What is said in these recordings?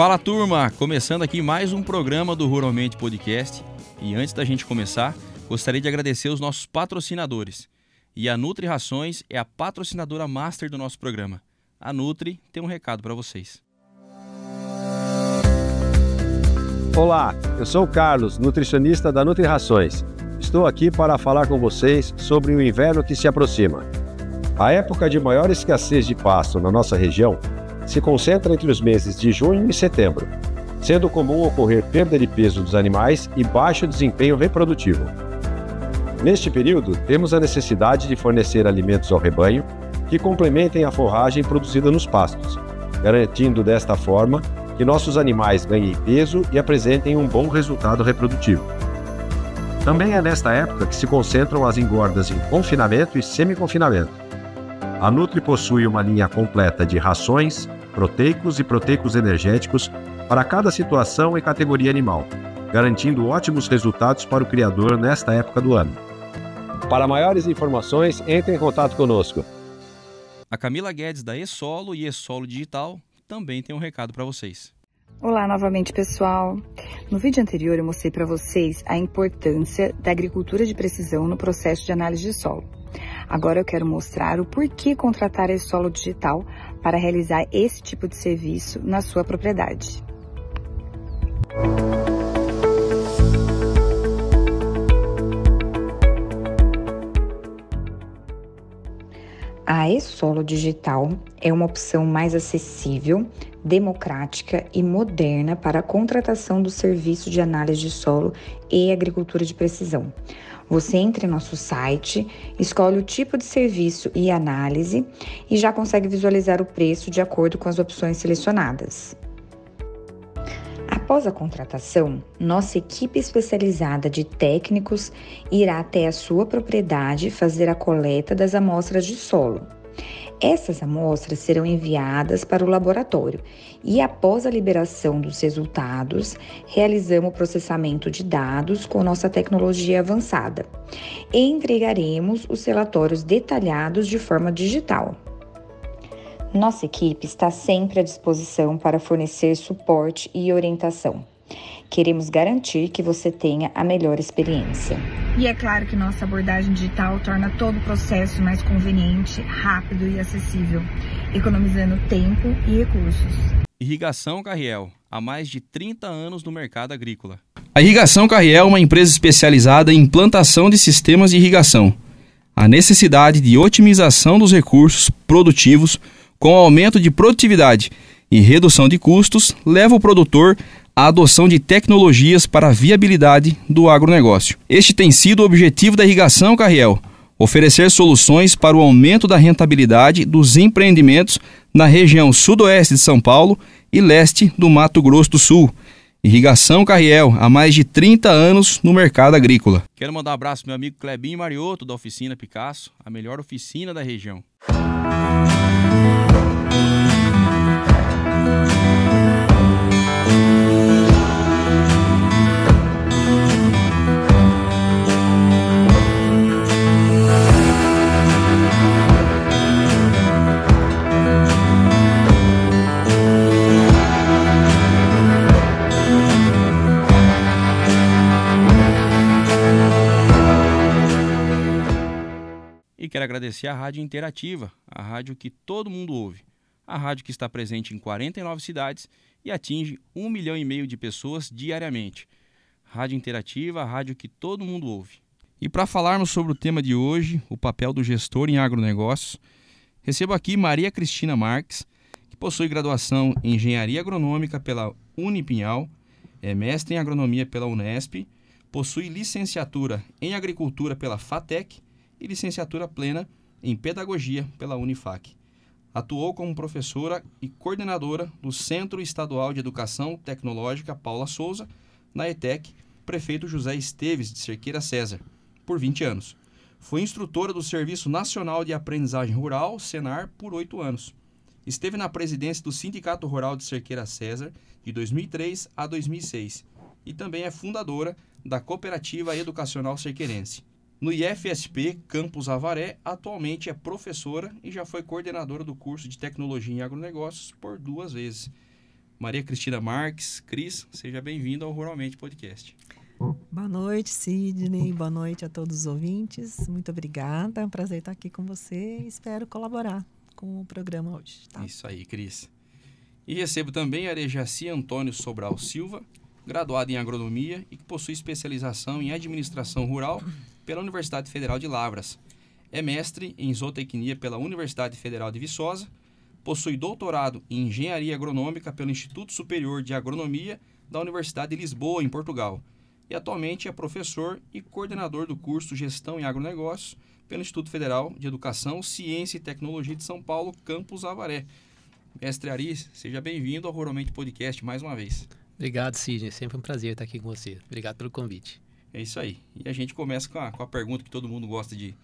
Fala turma, começando aqui mais um programa do Ruralmente Podcast. E antes da gente começar, gostaria de agradecer os nossos patrocinadores. E a Nutri Rações é a patrocinadora master do nosso programa. A Nutri tem um recado para vocês. Olá, eu sou o Carlos, nutricionista da Nutri Rações. Estou aqui para falar com vocês sobre o inverno que se aproxima. A época de maior escassez de pasto na nossa região se concentra entre os meses de junho e setembro, sendo comum ocorrer perda de peso dos animais e baixo desempenho reprodutivo. Neste período, temos a necessidade de fornecer alimentos ao rebanho que complementem a forragem produzida nos pastos, garantindo desta forma que nossos animais ganhem peso e apresentem um bom resultado reprodutivo. Também é nesta época que se concentram as engordas em confinamento e semi-confinamento. A Nutri possui uma linha completa de rações, proteicos e proteicos energéticos para cada situação e categoria animal, garantindo ótimos resultados para o criador nesta época do ano. Para maiores informações, entre em contato conosco. A Camila Guedes da E-Solo e E-Solo Digital também tem um recado para vocês. Olá novamente, pessoal. No vídeo anterior eu mostrei para vocês a importância da agricultura de precisão no processo de análise de solo. Agora eu quero mostrar o porquê contratar a E-Solo Digital para realizar esse tipo de serviço na sua propriedade. A E-Solo Digital é uma opção mais acessível, democrática e moderna para a contratação do serviço de análise de solo e agricultura de precisão. Você entra em nosso site, escolhe o tipo de serviço e análise e já consegue visualizar o preço de acordo com as opções selecionadas. Após a contratação, nossa equipe especializada de técnicos irá até a sua propriedade fazer a coleta das amostras de solo. Essas amostras serão enviadas para o laboratório e, após a liberação dos resultados, realizamos o processamento de dados com nossa tecnologia avançada e entregaremos os relatórios detalhados de forma digital. Nossa equipe está sempre à disposição para fornecer suporte e orientação. Queremos garantir que você tenha a melhor experiência. E é claro que nossa abordagem digital torna todo o processo mais conveniente, rápido e acessível, economizando tempo e recursos. Irrigação Carriel, há mais de 30 anos no mercado agrícola. A Irrigação Carriel é uma empresa especializada em implantação de sistemas de irrigação. A necessidade de otimização dos recursos produtivos com aumento de produtividade e redução de custos leva o produtor à adoção de tecnologias para a viabilidade do agronegócio. Este tem sido o objetivo da Irrigação Carriel, oferecer soluções para o aumento da rentabilidade dos empreendimentos na região sudoeste de São Paulo e leste do Mato Grosso do Sul. Irrigação Carriel, há mais de 30 anos no mercado agrícola. Quero mandar um abraço ao meu amigo Clebinho Mariotto, da Oficina Picasso, a melhor oficina da região. E quero agradecer a Rádio Interativa, a rádio que todo mundo ouve. A rádio que está presente em 49 cidades e atinge 1,5 milhão de pessoas diariamente. Rádio Interativa, a rádio que todo mundo ouve. E para falarmos sobre o tema de hoje, o papel do gestor em agronegócios, recebo aqui Maria Cristina Marques, que possui graduação em Engenharia Agronômica pela Unipinhal, é mestre em Agronomia pela Unesp, possui licenciatura em Agricultura pela FATEC e licenciatura plena em Pedagogia pela Unifac. Atuou como professora e coordenadora do Centro Estadual de Educação Tecnológica Paula Souza, na ETEC, Prefeito José Esteves de Cerqueira César, por 20 anos. Foi instrutora do Serviço Nacional de Aprendizagem Rural, SENAR, por 8 anos. Esteve na presidência do Sindicato Rural de Cerqueira César, de 2003 a 2006, e também é fundadora da Cooperativa Educacional Cerqueirense. No IFSP Campus Avaré, atualmente é professora e já foi coordenadora do curso de Tecnologia em Agronegócios por 2 vezes. Maria Cristina Marques. Cris, seja bem-vindo ao Ruralmente Podcast. Boa noite, Sidney. Boa noite a todos os ouvintes. Muito obrigada. É um prazer estar aqui com você e espero colaborar com o programa hoje. Tá? Isso aí, Cris. E recebo também a Arejaci Antônio Sobral Silva, graduado em agronomia e que possui especialização em administração rural pela Universidade Federal de Lavras. É mestre em zootecnia pela Universidade Federal de Viçosa, possui doutorado em engenharia agronômica pelo Instituto Superior de Agronomia da Universidade de Lisboa, em Portugal. E atualmente é professor e coordenador do curso Gestão em Agronegócios pelo Instituto Federal de Educação, Ciência e Tecnologia de São Paulo, Campus Avaré. Mestre Ari, seja bem-vindo ao Ruralmente Podcast mais uma vez. Obrigado, Sidney. Sempre um prazer estar aqui com você. Obrigado pelo convite. É isso aí. E a gente começa com a pergunta que todo mundo gosta de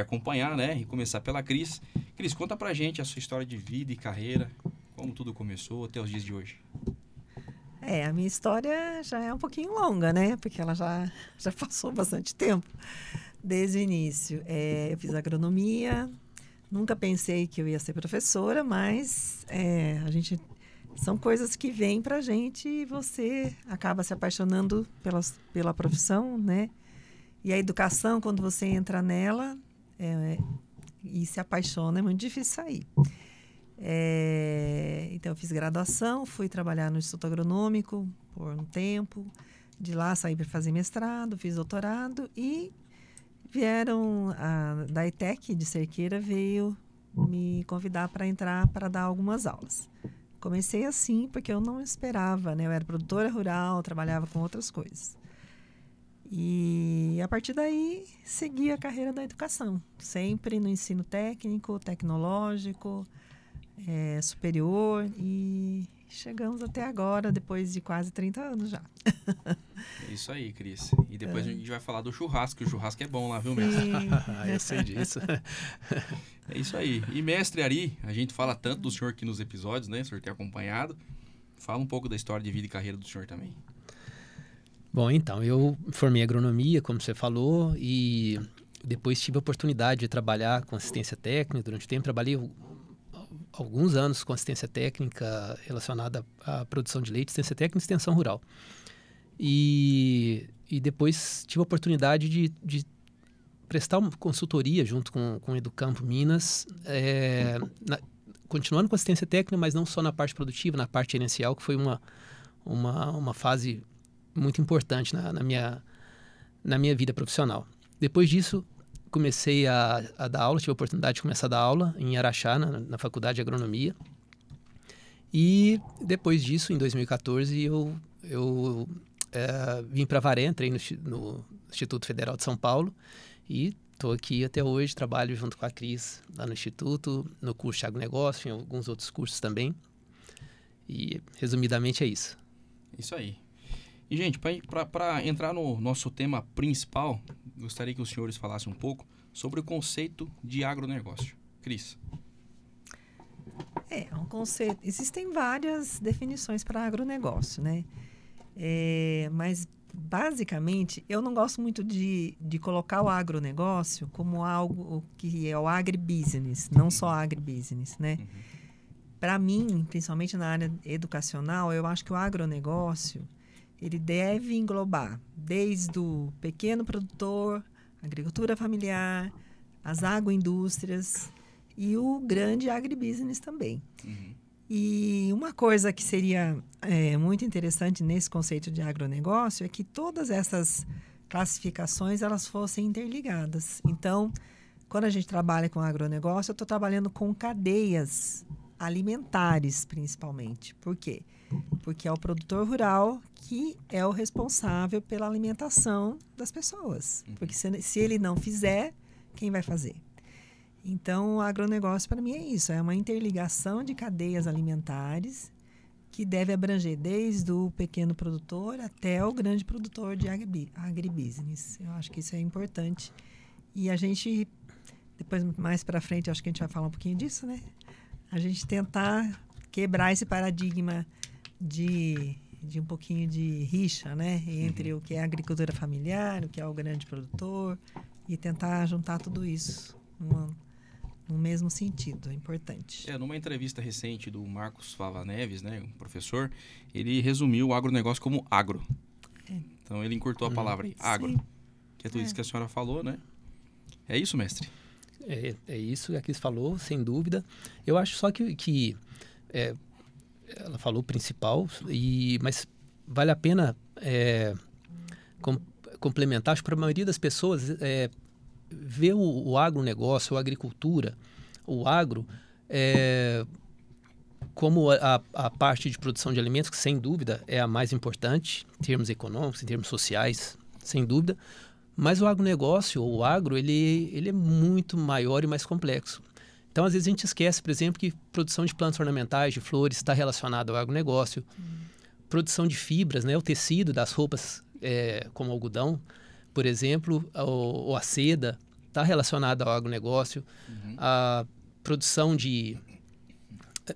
acompanhar, né? E começar pela Cris. Cris, conta pra gente a sua história de vida e carreira, como tudo começou até os dias de hoje. A minha história já é um pouquinho longa, né? Porque ela já passou bastante tempo desde o início. Eu fiz agronomia, nunca pensei que eu ia ser professora, mas são coisas que vêm pra gente e você acaba se apaixonando pela profissão, né? E a educação, quando você entra nela e se apaixona, é muito difícil sair. Então, eu fiz graduação, fui trabalhar no Instituto Agronômico por um tempo. De lá, saí para fazer mestrado, fiz doutorado e da ETEC de Cerqueira veio me convidar para entrar para dar algumas aulas. Comecei assim porque eu não esperava, né? Eu era produtora rural, trabalhava com outras coisas. E a partir daí, segui a carreira da educação, sempre no ensino técnico, tecnológico, superior, e chegamos até agora, depois de quase 30 anos já. É isso aí, Cris. E depois a gente vai falar do churrasco, que o churrasco é bom lá, viu, mestre? Eu sei disso. É isso aí. E mestre Ari, a gente fala tanto do senhor aqui nos episódios, né? O senhor tem acompanhado. Fala um pouco da história de vida e carreira do senhor também. Bom, então, eu formei agronomia, como você falou, e depois tive a oportunidade de trabalhar com assistência técnica. Durante o tempo, trabalhei alguns anos com assistência técnica relacionada à produção de leite, assistência técnica e extensão rural. E depois tive a oportunidade de prestar uma consultoria junto com o Educampo Minas, continuando com assistência técnica, mas não só na parte produtiva, na parte gerencial, que foi uma fase muito importante na minha vida profissional. Depois disso, comecei a dar aula, tive a oportunidade de começar a dar aula em Araxá, na Faculdade de Agronomia. E depois disso, em 2014, eu vim para Avaré, entrei no Instituto Federal de São Paulo e estou aqui até hoje, trabalho junto com a Cris lá no Instituto, no curso de agronegócio, em alguns outros cursos também. E, resumidamente, é isso. Isso aí. E, gente, para entrar no nosso tema principal, gostaria que os senhores falassem um pouco sobre o conceito de agronegócio. Cris. Um conceito. Existem várias definições para agronegócio, né? Mas, basicamente, eu não gosto muito de colocar o agronegócio como algo que é o agribusiness, não só agribusiness, né? Uhum. Para mim, principalmente na área educacional, eu acho que o agronegócio ele deve englobar desde o pequeno produtor, agricultura familiar, as agroindústrias e o grande agribusiness também. Uhum. E uma coisa que seria muito interessante nesse conceito de agronegócio é que todas essas classificações elas fossem interligadas. Então, quando a gente trabalha com agronegócio, eu estou trabalhando com cadeias alimentares, principalmente. Por quê? Porque é o produtor rural que é o responsável pela alimentação das pessoas. Porque se ele não fizer, quem vai fazer? Então, o agronegócio, para mim, é isso. É uma interligação de cadeias alimentares que deve abranger desde o pequeno produtor até o grande produtor de agribusiness. Eu acho que isso é importante. E a gente, depois, mais para frente, acho que a gente vai falar um pouquinho disso, né? A gente tentar quebrar esse paradigma de um pouquinho de rixa, né? Entre o que é a agricultura familiar, o que é o grande produtor, e tentar juntar tudo isso no mesmo sentido, é importante. Numa entrevista recente do Marcos Fava Neves, né, um professor, ele resumiu o agronegócio como agro. Então ele encurtou a palavra aí, agro. Sim. Que é tudo isso que a senhora falou, né? É isso, mestre? É isso que a Cris falou, sem dúvida. Eu acho só que ela falou o principal, mas vale a pena complementar. Acho que para a maioria das pessoas ver o agronegócio, a agricultura, o agro, como a parte de produção de alimentos, que sem dúvida é a mais importante, em termos econômicos, em termos sociais, sem dúvida. Mas o agronegócio, ou o agro, ele é muito maior e mais complexo. Então, às vezes, a gente esquece, por exemplo, que produção de plantas ornamentais, de flores, está relacionada ao agronegócio. Produção de fibras, né? O tecido das roupas, como algodão, por exemplo, ou a seda, está relacionada ao agronegócio. A produção de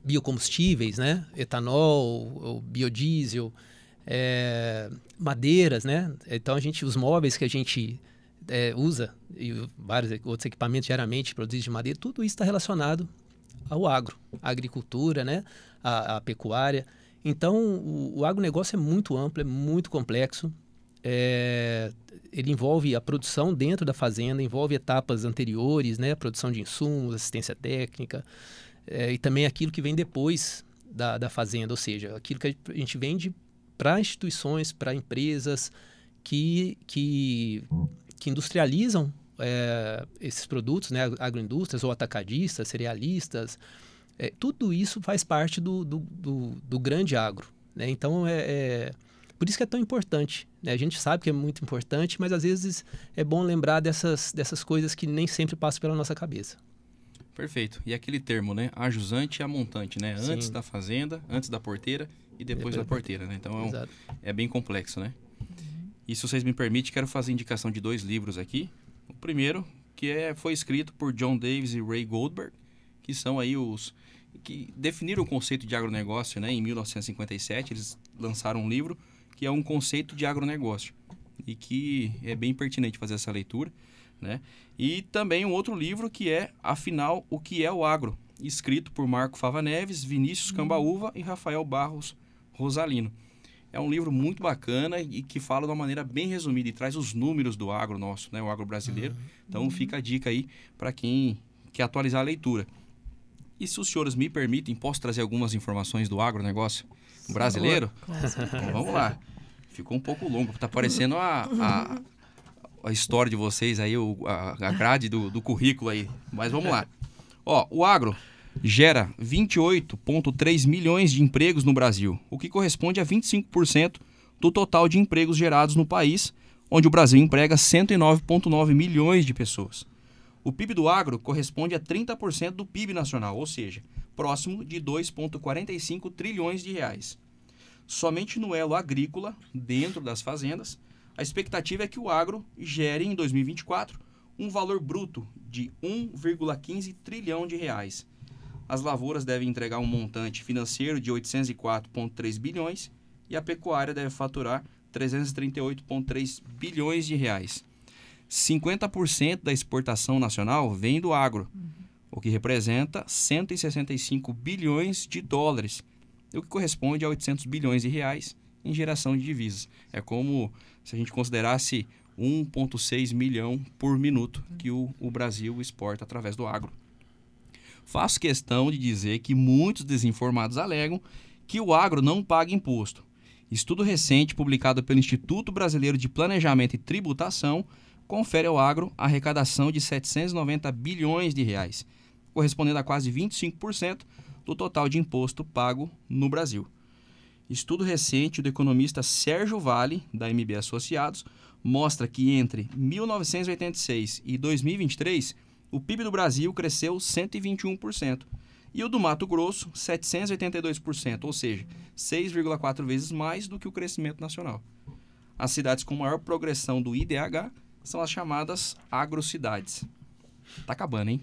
biocombustíveis, né? Etanol, ou biodiesel, madeiras, né? Então, os móveis que a gente usa e vários outros equipamentos diariamente produzidos de madeira, tudo isso está relacionado ao agro, à agricultura, né? À pecuária. Então, o agronegócio é muito amplo, é muito complexo. Ele envolve a produção dentro da fazenda, envolve etapas anteriores, né? A produção de insumos, assistência técnica, e também aquilo que vem depois da fazenda, ou seja, aquilo que a gente vende para instituições, para empresas que industrializam esses produtos, né? Agroindústrias ou atacadistas, cerealistas. Tudo isso faz parte do grande agro, né? Então, por isso que é tão importante, né? A gente sabe que é muito importante, mas às vezes é bom lembrar dessas coisas que nem sempre passam pela nossa cabeça. Perfeito. E aquele termo, né? Ajusante e amontante, né? Sim. Antes da fazenda, antes da porteira e depois da porteira, né? Então é bem complexo, né? E se vocês me permitem, quero fazer indicação de 2 livros aqui. O primeiro, que foi escrito por John Davis e Ray Goldberg, que são aí os que definiram o conceito de agronegócio, né? Em 1957, eles lançaram um livro que é um conceito de agronegócio e que é bem pertinente fazer essa leitura, né? E também um outro livro que é, afinal, O que é o Agro, escrito por Marco Fava Neves, Vinícius Cambaúva e Rafael Barros Rosalino. É um livro muito bacana e que fala de uma maneira bem resumida e traz os números do agro nosso, né? O agro brasileiro. Então fica a dica aí para quem quer atualizar a leitura. E se os senhores me permitem, posso trazer algumas informações do agronegócio brasileiro? Então, vamos lá. Ficou um pouco longo, está parecendo a história de vocês aí, a grade do currículo aí. Mas vamos lá. O agro gera 28,3 milhões de empregos no Brasil, o que corresponde a 25% do total de empregos gerados no país, onde o Brasil emprega 109,9 milhões de pessoas. O PIB do agro corresponde a 30% do PIB nacional, ou seja, próximo de 2,45 trilhões de reais. Somente no elo agrícola, dentro das fazendas, a expectativa é que o agro gere em 2024 um valor bruto de 1,15 trilhão de reais. As lavouras devem entregar um montante financeiro de 804,3 bilhões e a pecuária deve faturar 338,3 bilhões de reais. 50% da exportação nacional vem do agro, o que representa 165 bilhões de dólares, o que corresponde a 800 bilhões de reais em geração de divisas. É como se a gente considerasse 1,6 milhão por minuto que o Brasil exporta através do agro. Faço questão de dizer que muitos desinformados alegam que o agro não paga imposto. Estudo recente publicado pelo Instituto Brasileiro de Planejamento e Tributação confere ao agro a arrecadação de 790 bilhões de reais, correspondendo a quase 25% do total de imposto pago no Brasil. Estudo recente do economista Sérgio Vale, da MB Associados, mostra que entre 1986 e 2023, o PIB do Brasil cresceu 121% e o do Mato Grosso 782%, ou seja, 6,4 vezes mais do que o crescimento nacional. As cidades com maior progressão do IDH são as chamadas agrocidades. Tá acabando, hein?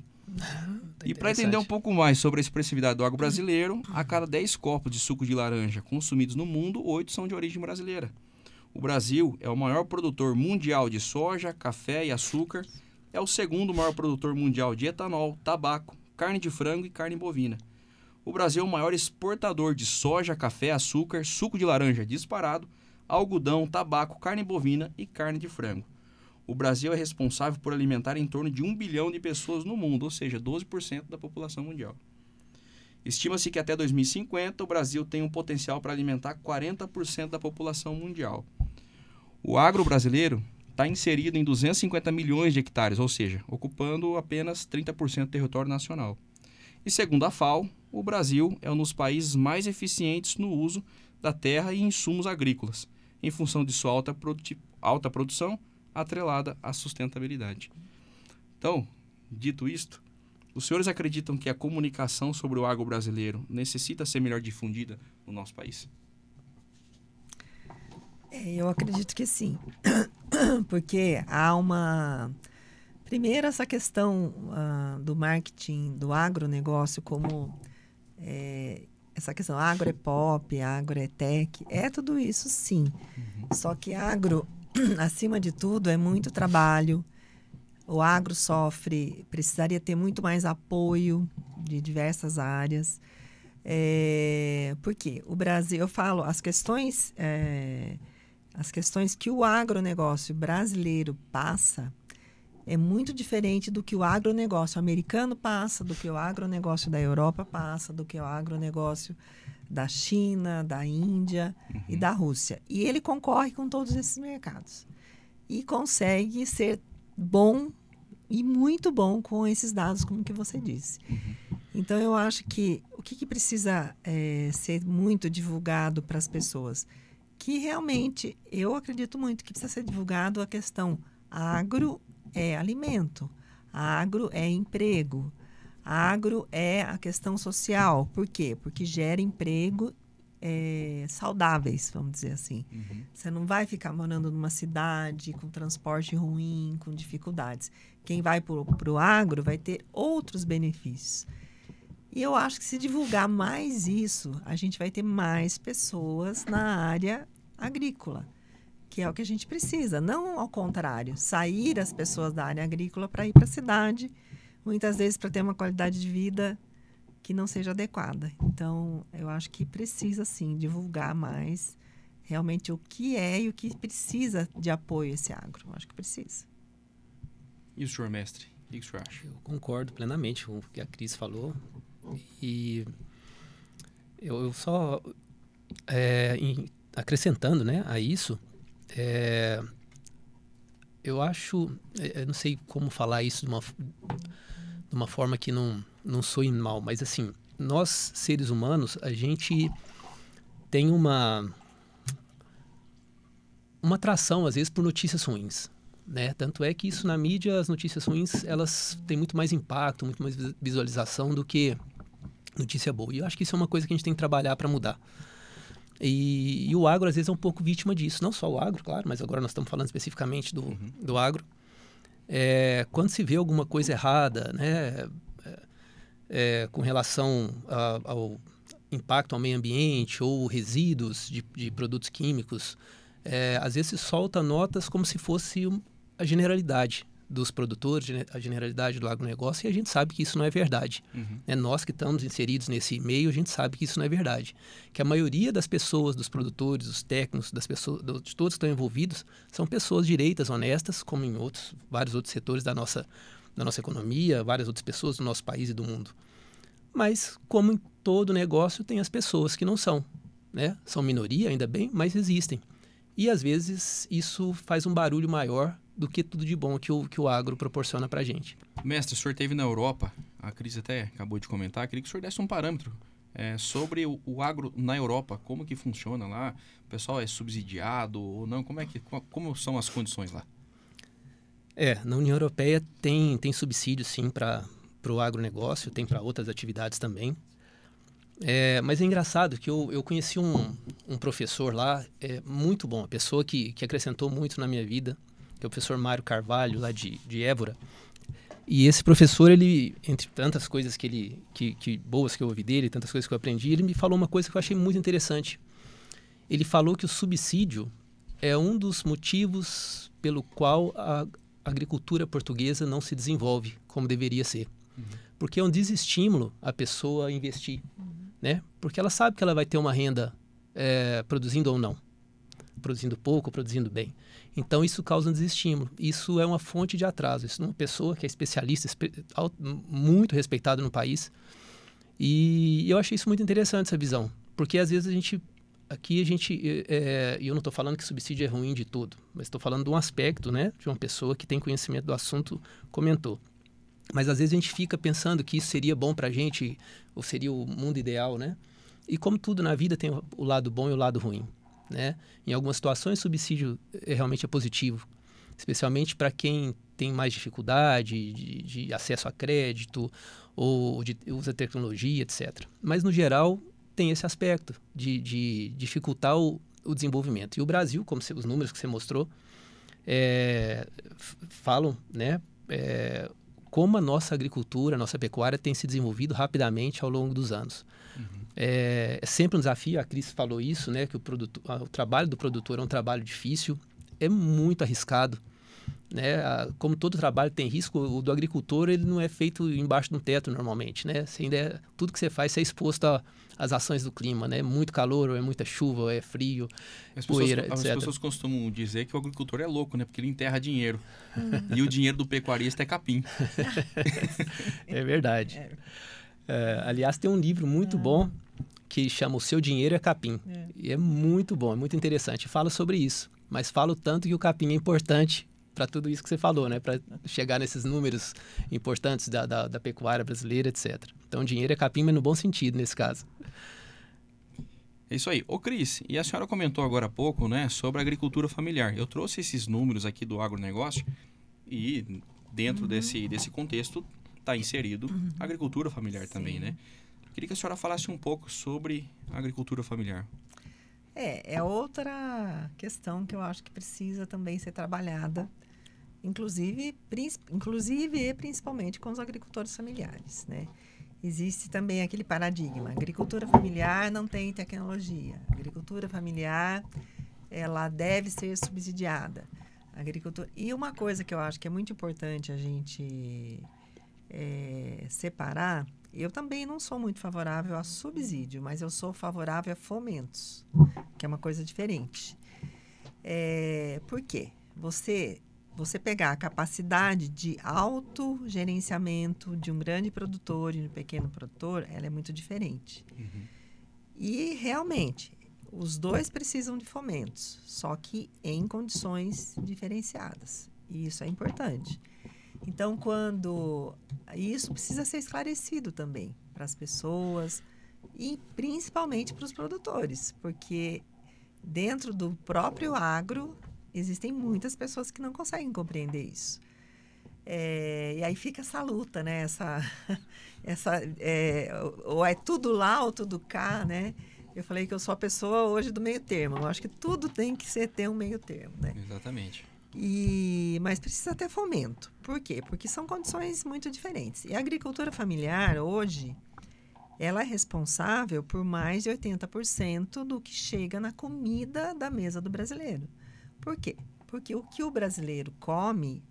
E para entender um pouco mais sobre a expressividade do agro brasileiro, a cada 10 copos de suco de laranja consumidos no mundo, 8 são de origem brasileira. O Brasil é o maior produtor mundial de soja, café e açúcar, é o segundo maior produtor mundial de etanol, tabaco, carne de frango e carne bovina. O Brasil é o maior exportador de soja, café, açúcar, suco de laranja disparado, algodão, tabaco, carne bovina e carne de frango. O Brasil é responsável por alimentar em torno de 1 bilhão de pessoas no mundo, ou seja, 12% da população mundial. Estima-se que até 2050 o Brasil tem um potencial para alimentar 40% da população mundial. O agro brasileiro está inserido em 250 milhões de hectares, ou seja, ocupando apenas 30% do território nacional. E segundo a FAO, o Brasil é um dos países mais eficientes no uso da terra e insumos agrícolas, em função de sua alta produção atrelada à sustentabilidade. Então, dito isto, os senhores acreditam que a comunicação sobre o agro brasileiro necessita ser melhor difundida no nosso país? Eu acredito que sim, porque há uma... Primeiro, essa questão do marketing, do agronegócio, como essa questão agro é pop, agro é tech, é tudo isso sim. Só que agro, acima de tudo, é muito trabalho. O agro precisaria ter muito mais apoio de diversas áreas. Porque o Brasil, eu falo, as questões que o agronegócio brasileiro passa é muito diferente do que o agronegócio americano passa, do que o agronegócio da Europa passa, do que o agronegócio da China, da Índia e da Rússia. E ele concorre com todos esses mercados. E consegue ser bom e muito bom com esses dados, como que você disse. Então, eu acho que o que precisa ser muito divulgado para as pessoas? Que realmente, eu acredito muito que precisa ser divulgado a questão agro é alimento, agro é emprego, agro é a questão social. Por quê? Porque gera emprego saudáveis, vamos dizer assim. Você não vai ficar morando numa cidade com transporte ruim, com dificuldades. Quem vai para o agro vai ter outros benefícios. E eu acho que se divulgar mais isso, a gente vai ter mais pessoas na área agrícola, que é o que a gente precisa. Não ao contrário, sair as pessoas da área agrícola para ir para a cidade, muitas vezes para ter uma qualidade de vida que não seja adequada. Então, eu acho que precisa, sim, divulgar mais realmente o que é e o que precisa de apoio esse agro. Eu acho que precisa. E o senhor, mestre? O que o senhor acha? Eu concordo plenamente com o que a Cris falou. E eu só, acrescentando, né, a isso, eu acho, eu não sei como falar isso de uma forma que não soe mal, mas assim, nós, seres humanos, a gente tem uma atração, às vezes, por notícias ruins, né? Tanto é que isso na mídia, as notícias ruins, elas têm muito mais impacto, muito mais visualização do que notícia boa. E eu acho que isso é uma coisa que a gente tem que trabalhar para mudar. E o agro, às vezes, é um pouco vítima disso. Não só o agro, claro, mas agora nós estamos falando especificamente do agro. Quando se vê alguma coisa errada, né, com relação ao impacto ao meio ambiente ou resíduos de produtos químicos, às vezes se solta notas como se fosse a generalidade dos produtores, a generalidade do agronegócio, e a gente sabe que isso não é verdade. Nós que estamos inseridos nesse meio, a gente sabe que isso não é verdade. Que a maioria das pessoas, dos produtores, dos técnicos, das pessoas, de todos que estão envolvidos, são pessoas direitas, honestas, como em vários outros setores da nossa economia, várias outras pessoas do nosso país e do mundo. Mas, como em todo negócio, tem as pessoas que não são, né? São minoria, ainda bem, mas existem. E, às vezes, isso faz um barulho maior do que tudo de bom que o agro proporciona para a gente. Mestre, o senhor esteve na Europa, a Cris até acabou de comentar, queria que o senhor desse um parâmetro sobre o agro na Europa, como que funciona lá, o pessoal é subsidiado ou não, como são as condições lá? Na União Europeia tem subsídio sim para o agronegócio, tem para outras atividades também. Mas é engraçado que eu conheci um professor lá, muito bom, uma pessoa que acrescentou muito na minha vida, que é o professor Mário Carvalho, lá de Évora. E esse professor, ele, entre tantas coisas boas que eu ouvi dele, tantas coisas que eu aprendi, ele me falou uma coisa que eu achei muito interessante. Ele falou que o subsídio é um dos motivos pelo qual a agricultura portuguesa não se desenvolve como deveria ser. Porque é um desestímulo a pessoa investir, né? Porque ela sabe que ela vai ter uma renda produzindo ou não, produzindo pouco, produzindo bem. Então, isso causa um desestímulo. Isso é uma fonte de atraso. Isso é uma pessoa que é especialista, muito respeitada no país. E eu achei isso muito interessante, essa visão. Porque, às vezes, e eu não estou falando que subsídio é ruim de tudo, mas estou falando de um aspecto, né, de uma pessoa que tem conhecimento do assunto comentou. Mas, às vezes, a gente fica pensando que isso seria bom para a gente, ou seria o mundo ideal, né? E como tudo na vida tem o lado bom e o lado ruim, né? Em algumas situações, subsídio realmente é positivo, especialmente para quem tem mais dificuldade de acesso a crédito ou usa tecnologia, etc. Mas, no geral, tem esse aspecto de dificultar o desenvolvimento. E o Brasil, como os números que você mostrou, falam, né, como a nossa agricultura, a nossa pecuária tem se desenvolvido rapidamente ao longo dos anos. É sempre um desafio, a Cris falou isso, né, que o trabalho do produtor é um trabalho difícil, é muito arriscado, né? Como todo trabalho tem risco, o do agricultor ele não é feito embaixo de um teto normalmente, né? Tudo que você faz, você é exposto às ações do clima, né? Muito calor, ou é muita chuva, ou é frio, poeira, etc. As pessoas costumam dizer que o agricultor é louco, né? Porque ele enterra dinheiro. E o dinheiro do pecuarista é capim. É verdade. Aliás, tem um livro muito bom que chama O Seu Dinheiro é Capim. E é muito bom, é muito interessante. Fala sobre isso, mas fala o tanto que o capim é importante para tudo isso que você falou, né? Para chegar nesses números importantes da pecuária brasileira, etc. Então, dinheiro é capim, mas no bom sentido, nesse caso. É isso aí. Ô, Cris, e a senhora comentou agora há pouco, né, sobre a agricultura familiar. Eu trouxe esses números aqui do agronegócio e dentro desse contexto está inserido a agricultura familiar também, né? Queria que a senhora falasse um pouco sobre a agricultura familiar. É outra questão que eu acho que precisa também ser trabalhada, inclusive e principalmente com os agricultores familiares, né? Existe também aquele paradigma, agricultura familiar não tem tecnologia, agricultura familiar, ela deve ser subsidiada. E uma coisa que eu acho que é muito importante a gente separar, eu também não sou muito favorável a subsídio, mas eu sou favorável a fomentos, que é uma coisa diferente. Por quê? Você pegar a capacidade de autogerenciamento de um grande produtor e de um pequeno produtor, ela é muito diferente. E, realmente, os dois precisam de fomentos, só que em condições diferenciadas. E isso é importante. Então, isso precisa ser esclarecido também para as pessoas e principalmente para os produtores, porque dentro do próprio agro existem muitas pessoas que não conseguem compreender isso. E aí fica essa luta, né? Ou é tudo lá ou tudo cá, né? Eu falei que eu sou a pessoa hoje do meio termo. Eu acho que tudo tem que ter um meio termo, né? Exatamente. Mas precisa ter fomento. Por quê? Porque são condições muito diferentes. E a agricultura familiar, hoje, ela é responsável por mais de 80% do que chega na comida da mesa do brasileiro. Por quê? Porque o que o brasileiro come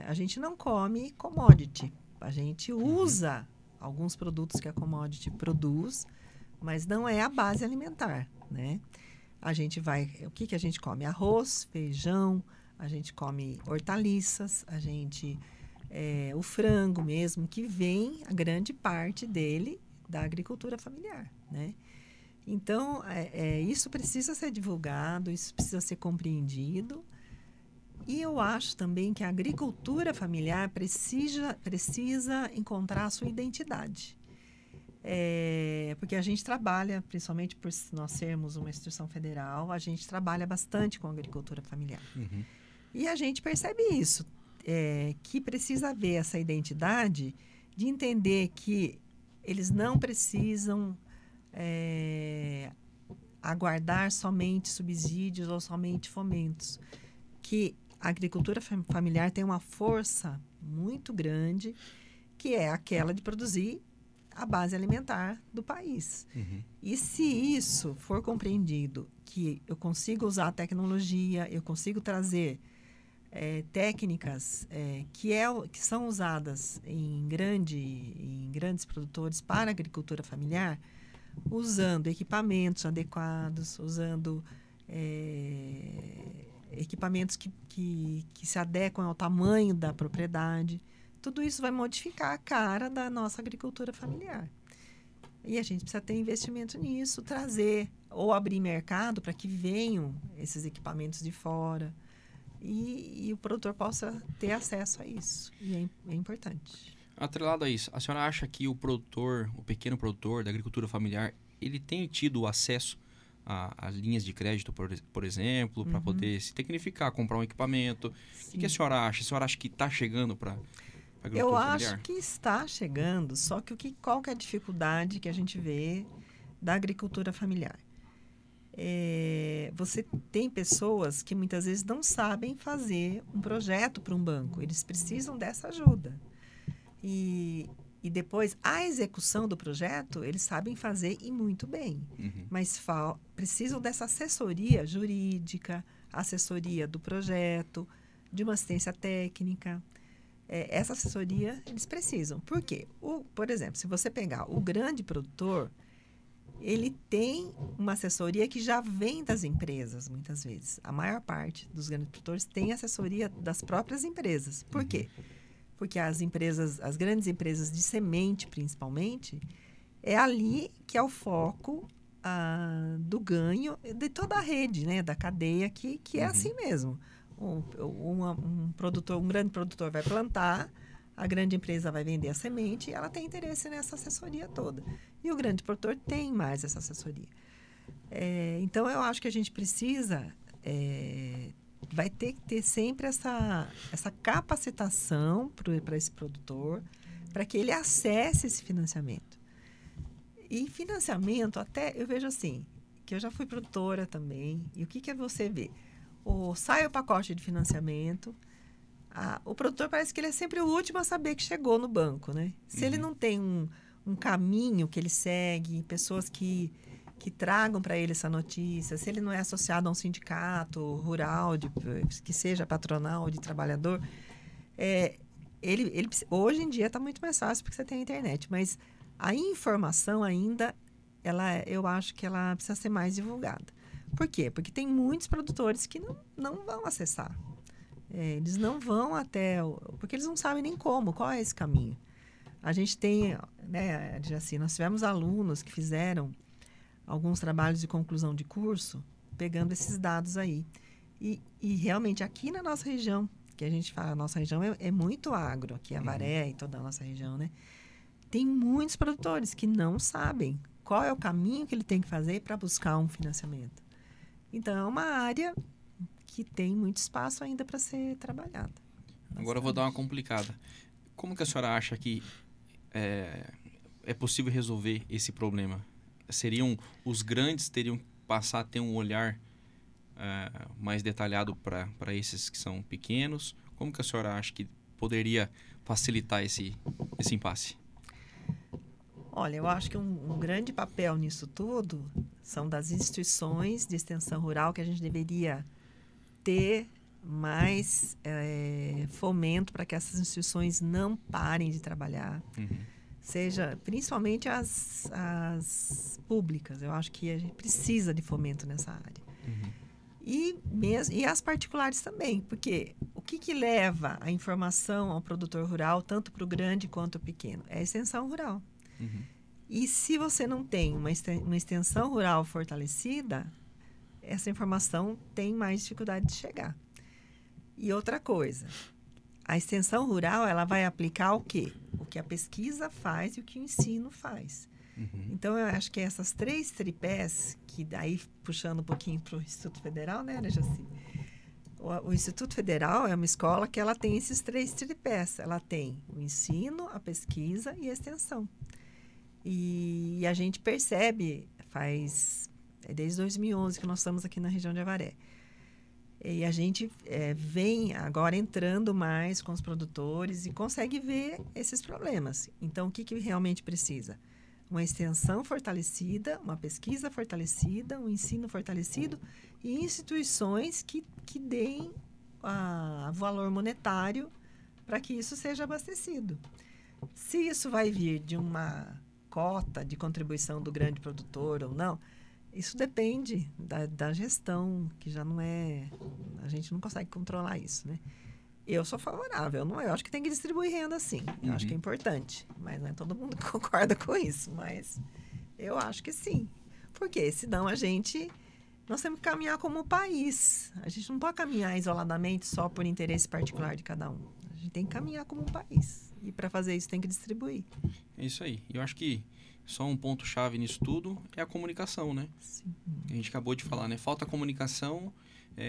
a gente não come commodity. A gente usa alguns produtos que a commodity produz, mas não é a base alimentar, né? O que a gente come? Arroz, feijão, a gente come hortaliças, o frango mesmo, que vem a grande parte dele da agricultura familiar, né? Então, isso precisa ser divulgado, isso precisa ser compreendido. E eu acho também que a agricultura familiar precisa encontrar a sua identidade. Porque a gente trabalha, principalmente por nós sermos uma instituição federal, a gente trabalha bastante com a agricultura familiar. E a gente percebe isso, que precisa haver essa identidade de entender que eles não precisam aguardar somente subsídios ou somente fomentos, que a agricultura familiar tem uma força muito grande, que é aquela de produzir a base alimentar do país. E se isso for compreendido, que eu consigo usar a tecnologia, eu consigo trazer técnicas que são usadas em grandes produtores para a agricultura familiar, usando equipamentos adequados, usando equipamentos que se adequam ao tamanho da propriedade. Tudo isso vai modificar a cara da nossa agricultura familiar. E a gente precisa ter investimento nisso, trazer ou abrir mercado para que venham esses equipamentos de fora e o produtor possa ter acesso a isso. E é importante. Atrelado a isso, a senhora acha que o pequeno produtor da agricultura familiar, ele tem tido acesso a linhas de crédito, por exemplo, para poder se tecnificar, comprar um equipamento? Sim. O que a senhora acha? A senhora acha que está chegando para a agricultura familiar? Eu acho que está chegando, só que qual que é a dificuldade que a gente vê da agricultura familiar? Você tem pessoas que muitas vezes não sabem fazer um projeto para um banco. Eles precisam dessa ajuda. E depois, a execução do projeto, eles sabem fazer e muito bem. Mas precisam dessa assessoria jurídica, assessoria do projeto, de uma assistência técnica. Essa assessoria, eles precisam. Por quê? Por exemplo, se você pegar o grande produtor, ele tem uma assessoria que já vem das empresas, muitas vezes. A maior parte dos grandes produtores tem assessoria das próprias empresas. Por quê? Porque as grandes empresas de semente, principalmente, é ali que é o foco do ganho de toda a rede, né? Da cadeia, que é assim mesmo. Um grande produtor vai plantar, a grande empresa vai vender a semente e ela tem interesse nessa assessoria toda. E o grande produtor tem mais essa assessoria. Então, eu acho que a gente precisa... vai ter que ter sempre essa capacitação para esse produtor, para que ele acesse esse financiamento. E financiamento, até eu vejo assim, que eu já fui produtora também, e o que é você ver? Sai o pacote de financiamento, o produtor parece que ele é sempre o último a saber que chegou no banco, né? Se ele não tem um caminho que ele segue, pessoas que tragam para ele essa notícia, se ele não é associado a um sindicato rural, que seja patronal ou de trabalhador, hoje em dia está muito mais fácil porque você tem a internet, mas a informação ainda, eu acho que ela precisa ser mais divulgada. Por quê? Porque tem muitos produtores que não vão acessar. Eles não vão porque eles não sabem nem qual é esse caminho. A gente tem, né, assim, nós tivemos alunos que fizeram alguns trabalhos de conclusão de curso, pegando esses dados aí. E realmente, aqui na nossa região, que a gente fala, a nossa região é muito agro, aqui Avaré e toda a nossa região, né? Tem muitos produtores que não sabem qual é o caminho que ele tem que fazer para buscar um financiamento. Então, é uma área que tem muito espaço ainda para ser trabalhada. Agora eu vou dar uma complicada. Como que a senhora acha que é possível resolver esse problema? Os grandes teriam que passar a ter um olhar mais detalhado para esses que são pequenos? Como que a senhora acha que poderia facilitar esse impasse? Olha, eu acho que um grande papel nisso tudo são das instituições de extensão rural, que a gente deveria ter mais fomento para que essas instituições não parem de trabalhar. Seja, principalmente as públicas. Eu acho que a gente precisa de fomento nessa área. E as particulares também, porque o que leva a informação ao produtor rural, tanto para o grande quanto o pequeno? É a extensão rural. E se você não tem uma extensão rural fortalecida, essa informação tem mais dificuldade de chegar. E outra coisa, a extensão rural, ela vai aplicar o quê? O que a pesquisa faz e o que o ensino faz. Então, eu acho que essas 3 tripés, que daí, puxando um pouquinho para o Instituto Federal, né, Jaci? O Instituto Federal é uma escola que ela tem esses 3 tripés. Ela tem o ensino, a pesquisa e a extensão. E a gente percebe, desde 2011 que nós estamos aqui na região de Avaré. E a gente vem agora entrando mais com os produtores e consegue ver esses problemas. Então, o que realmente precisa? Uma extensão fortalecida, uma pesquisa fortalecida, um ensino fortalecido e instituições que deem valor monetário para que isso seja abastecido. Se isso vai vir de uma cota de contribuição do grande produtor ou não, isso depende da gestão, que já não é... A gente não consegue controlar isso, né? Eu sou favorável, eu acho que tem que distribuir renda sim, eu acho que é importante, mas não é todo mundo que concorda com isso, mas eu acho que sim, porque senão nós temos que caminhar como país, a gente não pode caminhar isoladamente só por interesse particular de cada um, a gente tem que caminhar como país, e para fazer isso tem que distribuir. É isso aí, eu acho que só um ponto-chave nisso tudo é a comunicação, né? Sim. A gente acabou de falar, né? Falta comunicação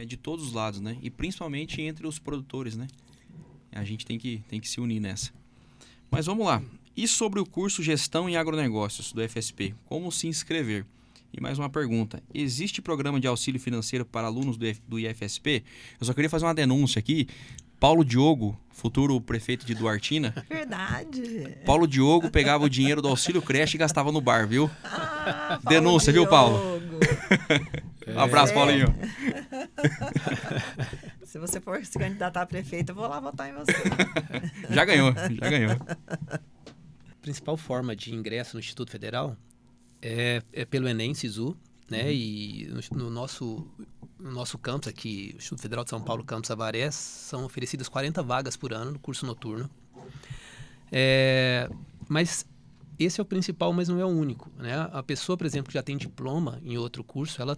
de todos os lados, né? E principalmente entre os produtores, né? A gente tem que se unir nessa. Mas vamos lá. E sobre o curso Gestão em Agronegócios do FSP? Como se inscrever? E mais uma pergunta. Existe programa de auxílio financeiro para alunos do IFSP? Eu só queria fazer uma denúncia aqui. Paulo Diogo, futuro prefeito de Duartina. Verdade. Paulo Diogo pegava o dinheiro do auxílio creche e gastava no bar, viu? Denúncia, Diogo. Viu, Paulo? Um abraço, Paulinho. Se você for se candidatar a prefeito, eu vou lá votar em você. Já ganhou. A principal forma de ingresso no Instituto Federal é pelo Enem Sisu, né? E no nosso campus aqui, o Instituto Federal de São Paulo, Campus Avaré, são oferecidas 40 vagas por ano no curso noturno. Mas esse é o principal, mas não é o único, né? A pessoa, por exemplo, que já tem diploma em outro curso, ela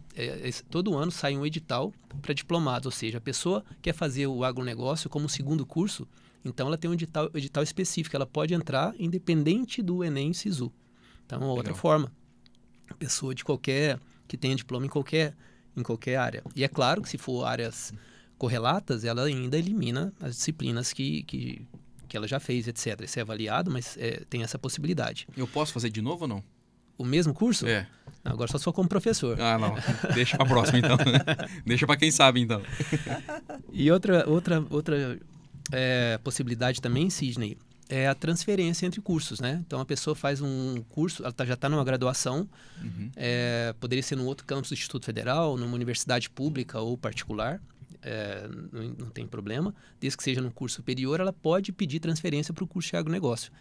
todo ano sai um edital para diplomados, ou seja, a pessoa quer fazer o agronegócio como segundo curso, então ela tem um edital específico, ela pode entrar independente do Enem Sisu. Então, é outra forma. A pessoa que tenha diploma em qualquer área. E é claro que se for áreas correlatas, ela ainda elimina as disciplinas que ela já fez, etc. Isso é avaliado, mas tem essa possibilidade. Eu posso fazer de novo ou não? O mesmo curso? É. Agora só se for como professor. Ah, não. Deixa pra próxima, então. Deixa pra quem sabe, então. E outra possibilidade também, Sidney, é a transferência entre cursos, né? Então, a pessoa faz um curso, ela já está numa graduação, poderia ser num outro campus do Instituto Federal, numa universidade pública ou particular, não tem problema. Desde que seja num curso superior, ela pode pedir transferência para o curso de agronegócio.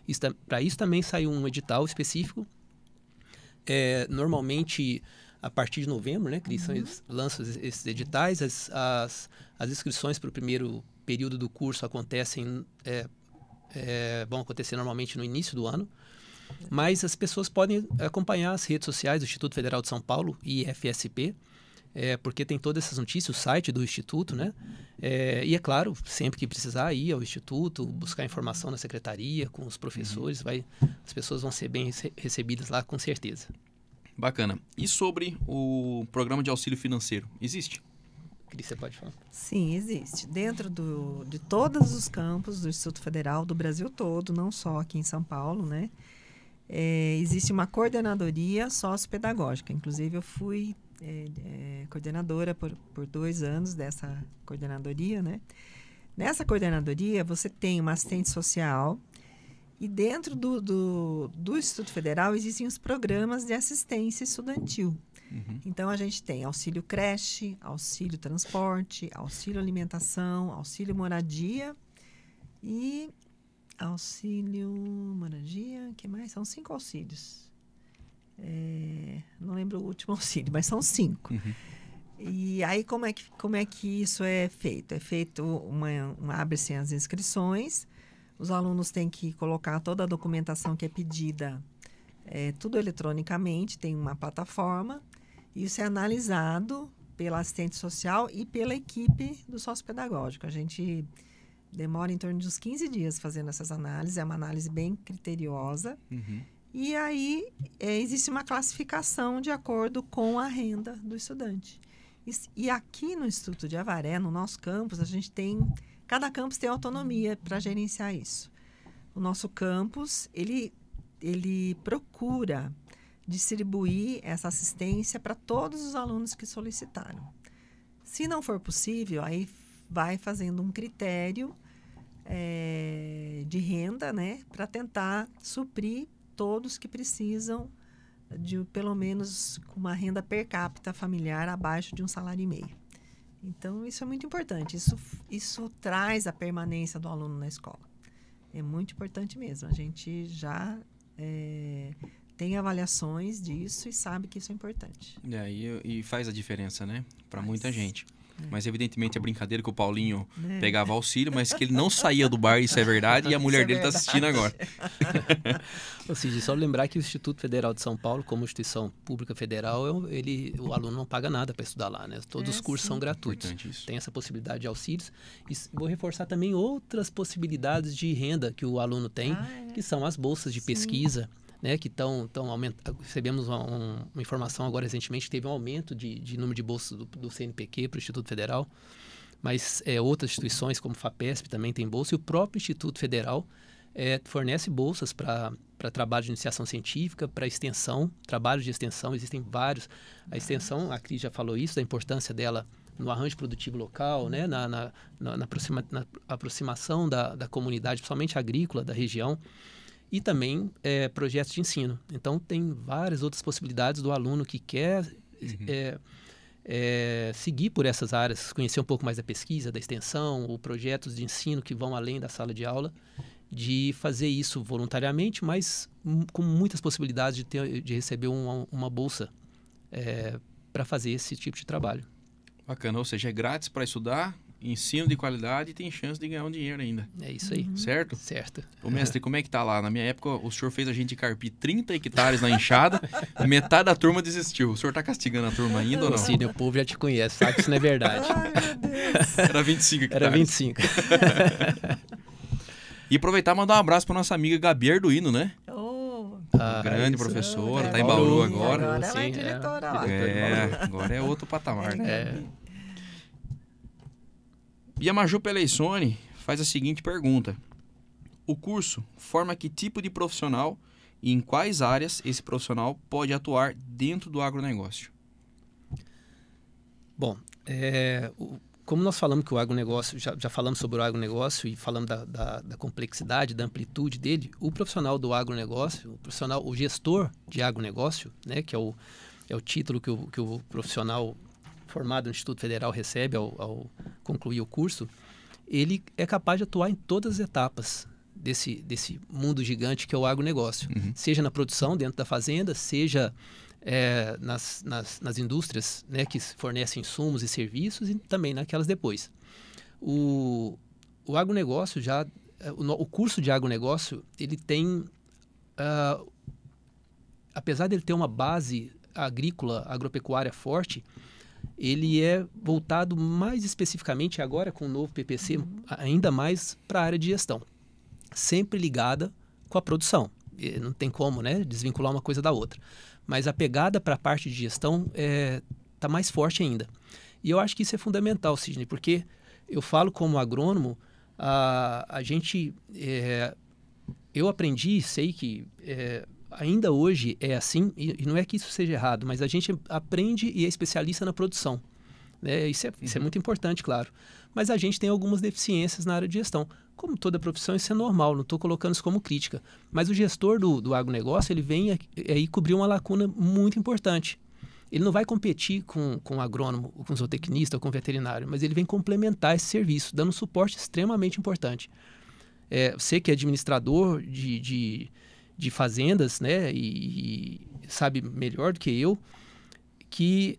Para isso também saiu um edital específico, normalmente a partir de novembro, né, que eles lançam esses editais. As inscrições para o primeiro período do curso vão acontecer normalmente no início do ano, mas as pessoas podem acompanhar as redes sociais do Instituto Federal de São Paulo, IFSP, porque tem todas essas notícias, o site do Instituto, né? E é claro, sempre que precisar ir ao Instituto, buscar informação na secretaria, com os professores, as pessoas vão ser bem recebidas lá, com certeza. Bacana. E sobre o programa de auxílio financeiro? Existe? Cris, você pode falar? Sim, existe. Dentro de todos os campos do Instituto Federal, do Brasil todo, não só aqui em São Paulo, né? Existe uma coordenadoria sociopedagógica. Inclusive, eu fui coordenadora por 2 anos dessa coordenadoria, né? Nessa coordenadoria, você tem uma assistente social e dentro do Instituto Federal existem os programas de assistência estudantil. Então, a gente tem auxílio creche, auxílio transporte, auxílio alimentação, auxílio moradia e auxílio moradia, o que mais? São 5 auxílios. Não lembro o último auxílio, mas são 5. E aí, como é que isso é feito? É feito abre-se as inscrições, os alunos têm que colocar toda a documentação que é pedida, tudo eletronicamente, tem uma plataforma. Isso é analisado pela assistente social e pela equipe do sociopedagógico. A gente demora em torno de uns 15 dias fazendo essas análises. É uma análise bem criteriosa. E aí, existe uma classificação de acordo com a renda do estudante. E aqui no Instituto de Avaré, no nosso campus, cada campus tem autonomia para gerenciar isso. O nosso campus, ele procura distribuir essa assistência para todos os alunos que solicitaram. Se não for possível, aí vai fazendo um critério de renda, né, para tentar suprir todos que precisam de pelo menos uma renda per capita familiar abaixo de 1,5 salário. Então, isso é muito importante. Isso traz a permanência do aluno na escola. É muito importante mesmo. A gente já tem avaliações disso e sabe que isso é importante. E faz a diferença, né? Para muita gente. Mas, evidentemente, é brincadeira que o Paulinho pegava auxílio, mas que ele não saía do bar, isso é verdade, e a mulher dele está assistindo agora. Ou seja, só lembrar que o Instituto Federal de São Paulo, como instituição pública federal, o aluno não paga nada para estudar lá, né? Todos os cursos são gratuitos. Tem essa possibilidade de auxílios. E vou reforçar também outras possibilidades de renda que o aluno tem, que são as bolsas de pesquisa, né, que estão aumentando. Recebemos uma informação agora recentemente que teve um aumento de número de bolsas do CNPq para o Instituto Federal, mas outras instituições como o FAPESP também tem bolsa, e o próprio Instituto Federal fornece bolsas para trabalho de iniciação científica, para extensão, trabalhos de extensão, existem vários. A extensão, a Cris já falou isso, da importância dela no arranjo produtivo local, né, na aproximação da comunidade, principalmente agrícola da região, e também projetos de ensino. Então, tem várias outras possibilidades do aluno que quer seguir por essas áreas, conhecer um pouco mais da pesquisa, da extensão, ou projetos de ensino que vão além da sala de aula, de fazer isso voluntariamente, mas com muitas possibilidades de receber uma bolsa para fazer esse tipo de trabalho. Bacana, ou seja, é grátis para estudar, ensino de qualidade e tem chance de ganhar um dinheiro ainda. É isso aí. Certo? Certo. Ô, mestre, como é que tá lá? Na minha época, o senhor fez a gente carpir 30 hectares na enxada e metade da turma desistiu. O senhor tá castigando a turma ainda ou não? Sim, o povo já te conhece, sabe que isso não é verdade. Ai, meu Deus. Era 25 hectares. Era 25. E aproveitar e mandar um abraço para nossa amiga Gabi Arduino, né? Grande professora, tá em Bauru agora. Agora ela é diretora lá. Agora é outro patamar, né? E a Maju Peleissone faz a seguinte pergunta: o curso forma que tipo de profissional e em quais áreas esse profissional pode atuar dentro do agronegócio? Bom, como nós falamos que o agronegócio, já falamos sobre o agronegócio e falamos da complexidade, da amplitude dele, o profissional do agronegócio, o gestor de agronegócio, né, que é o título que o profissional formado no Instituto Federal recebe ao concluir o curso, ele é capaz de atuar em todas as etapas desse mundo gigante que é o agronegócio. Seja na produção dentro da fazenda, seja nas indústrias, né, que fornecem insumos e serviços, e também naquelas depois. O agronegócio o curso de agronegócio, ele tem, apesar de ele ter uma base agrícola, agropecuária forte, ele é voltado mais especificamente agora com o novo PPC, ainda mais para a área de gestão, sempre ligada com a produção. Não tem como, né, desvincular uma coisa da outra. Mas a pegada para a parte de gestão está mais forte ainda. E eu acho que isso é fundamental, Sidney, porque eu falo como agrônomo, eu aprendi, sei que ainda hoje é assim, e não é que isso seja errado, mas a gente aprende e é especialista na produção. Né? Isso é muito importante, claro. Mas a gente tem algumas deficiências na área de gestão. Como toda profissão, isso é normal, não estou colocando isso como crítica. Mas o gestor do agronegócio, ele vem aí cobrir uma lacuna muito importante. Ele não vai competir com o agrônomo, com o zootecnista ou com o veterinário, mas ele vem complementar esse serviço, dando um suporte extremamente importante. Você que é administrador de fazendas, né, e sabe melhor do que eu, que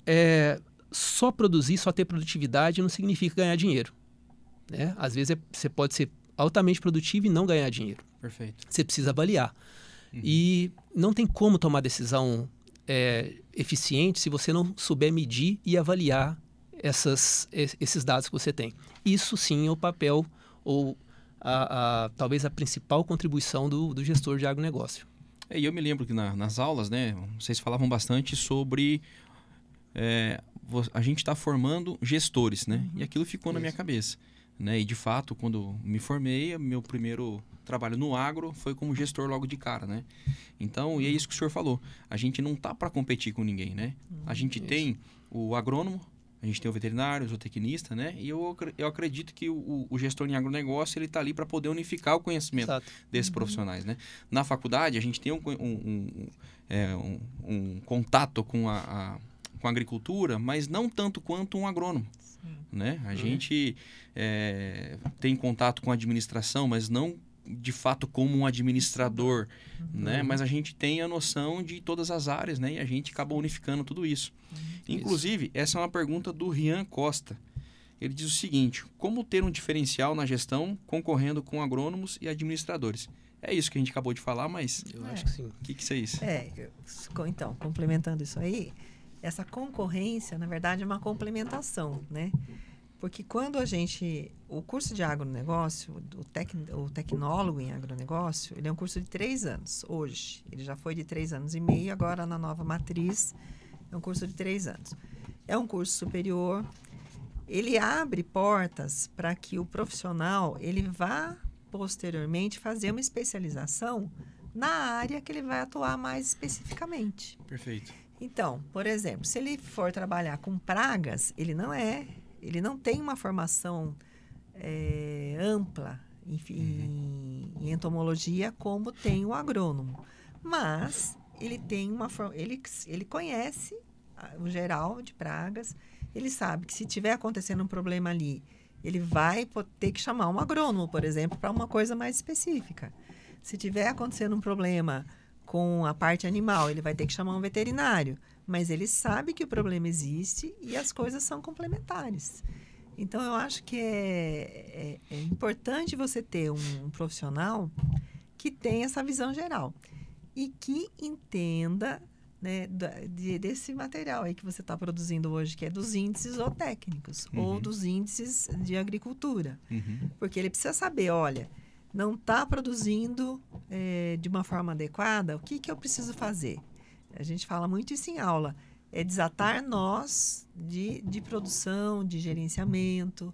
só produzir, só ter produtividade não significa ganhar dinheiro. Né? Às vezes você pode ser altamente produtivo e não ganhar dinheiro. Perfeito. Você precisa avaliar. E não tem como tomar decisão eficiente se você não souber medir e avaliar esses dados que você tem. Isso sim é o papel ou talvez a principal contribuição do gestor de agronegócio. E eu me lembro que nas aulas, né, vocês falavam bastante sobre a gente está formando gestores, né? E aquilo ficou na minha cabeça. Né? E de fato, quando me formei, meu primeiro trabalho no agro foi como gestor logo de cara, né? Então, e é isso que o senhor falou. A gente não tá para competir com ninguém, né? A gente tem o agrônomo, a gente tem o veterinário, o zootecnista, né? E eu acredito que o gestor em agronegócio, ele tá ali para poder unificar o conhecimento desses profissionais, né? Na faculdade, a gente tem um contato com com a agricultura, mas não tanto quanto um agrônomo. Né? A gente tem contato com a administração, mas não de fato como um administrador, né? Mas a gente tem a noção de todas as áreas, né? E a gente acaba unificando tudo isso. Inclusive, essa é uma pergunta do Rian Costa. Ele diz o seguinte: como ter um diferencial na gestão concorrendo com agrônomos e administradores? É isso que a gente acabou de falar, mas eu acho que sim. O que é isso? Então, complementando isso aí, essa concorrência, na verdade, é uma complementação, né? Porque quando o curso de agronegócio, o tecnólogo em agronegócio, ele é um curso de 3 anos, hoje. Ele já foi de 3 anos e meio, agora na nova matriz é um curso de 3 anos. É um curso superior, ele abre portas para que o profissional, ele vá posteriormente fazer uma especialização na área que ele vai atuar mais especificamente. Perfeito. Então, por exemplo, se ele for trabalhar com pragas, ele não tem uma formação ampla em entomologia como tem o agrônomo, mas ele tem ele conhece o geral de pragas, ele sabe que se tiver acontecendo um problema ali, ele vai ter que chamar um agrônomo, por exemplo, para uma coisa mais específica. Se tiver acontecendo um problema com a parte animal, ele vai ter que chamar um veterinário, mas ele sabe que o problema existe e as coisas são complementares. Então, eu acho que é importante você ter um profissional que tenha essa visão geral e que entenda, né, desse material aí que você está produzindo hoje, que é dos índices zootécnicos ou dos índices de agricultura. Porque ele precisa saber, olha, não está produzindo de uma forma adequada, o que eu preciso fazer? A gente fala muito isso em aula, é desatar nós de produção, de gerenciamento.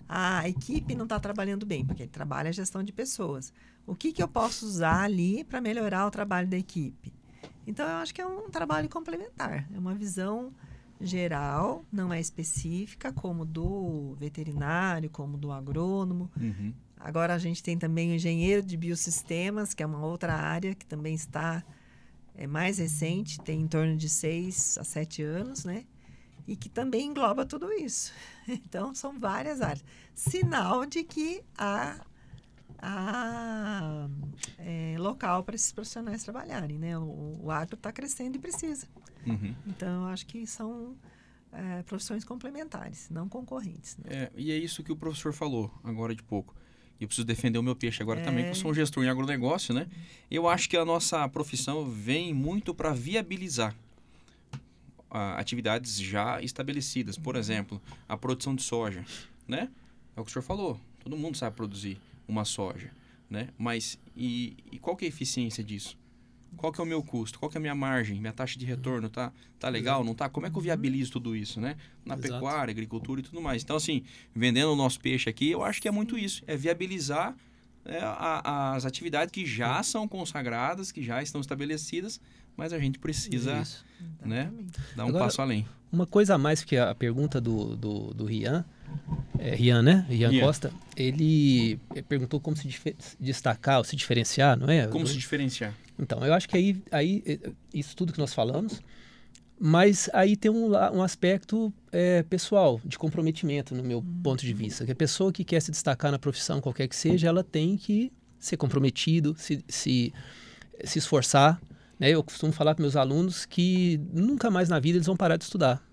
A equipe não está trabalhando bem, porque ele trabalha a gestão de pessoas. O que eu posso usar ali para melhorar o trabalho da equipe? Então, eu acho que é um trabalho complementar, é uma visão geral, não é específica, como do veterinário, como do agrônomo. Agora, a gente tem também o engenheiro de biosistemas, que é uma outra área que também está mais recente, tem em torno de 6 a 7 anos, né? E que também engloba tudo isso. Então, são várias áreas. Sinal de que há local para esses profissionais trabalharem, né? O agro está crescendo e precisa. Então, eu acho que são profissões complementares, não concorrentes. Né? E é isso que o professor falou agora de pouco. E eu preciso defender o meu peixe agora também, que eu sou um gestor em agronegócio, né? Eu acho que a nossa profissão vem muito para viabilizar atividades já estabelecidas. Por exemplo, a produção de soja, né? É o que o senhor falou. Todo mundo sabe produzir uma soja, né? Mas e qual que é a eficiência disso? Qual que é o meu custo? Qual que é a minha margem? Minha taxa de retorno tá legal? Não tá? Como é que eu viabilizo tudo isso, né? Na pecuária, agricultura e tudo mais. Então, assim, vendendo o nosso peixe aqui, eu acho que é muito isso. É viabilizar as atividades que já são consagradas, que já estão estabelecidas, mas a gente precisa, né, dar um passo além. Uma coisa a mais, que a pergunta do Rian, Rian, né? Rian Costa, ele perguntou como se destacar ou se diferenciar, não é? Como se diferenciar. Então, eu acho que aí isso tudo que nós falamos, mas aí tem um aspecto pessoal, de comprometimento, no meu ponto de vista. Que a pessoa que quer se destacar na profissão, qualquer que seja, ela tem que ser comprometido, se esforçar. Né? Eu costumo falar para meus alunos que nunca mais na vida eles vão parar de estudar.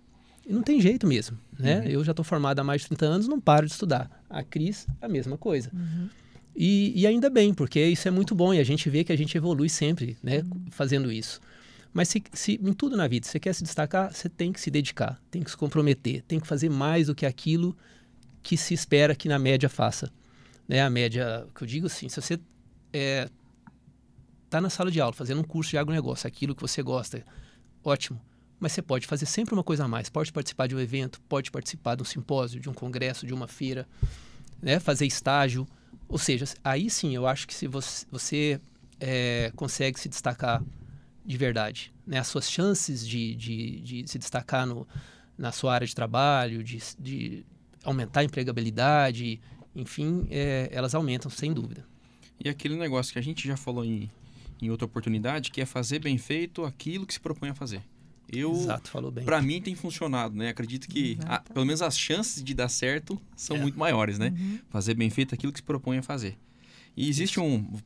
E não tem jeito mesmo. Né? Eu já estou formado há mais de 30 anos, não paro de estudar. A Cris, a mesma coisa. E ainda bem, porque isso é muito bom e a gente vê que a gente evolui sempre, né, fazendo isso. Mas se em tudo na vida você quer se destacar, você tem que se dedicar, tem que se comprometer, tem que fazer mais do que aquilo que se espera que na média faça. Né? A média, que eu digo assim, se você está na sala de aula fazendo um curso de agronegócio, aquilo que você gosta, ótimo. Mas você pode fazer sempre uma coisa a mais, pode participar de um evento, pode participar de um simpósio, de um congresso, de uma feira, né? Fazer estágio. Ou seja, aí sim, eu acho que se você consegue se destacar de verdade, né? As suas chances de se destacar na sua área de trabalho, de aumentar a empregabilidade, enfim, elas aumentam, sem dúvida. E aquele negócio que a gente já falou em outra oportunidade, que é fazer bem feito aquilo que se propõe a fazer. Exato, falou bem. Para mim tem funcionado, né? Acredito que pelo menos as chances de dar certo são muito maiores, né? Fazer bem feito aquilo que se propõe a fazer. E existe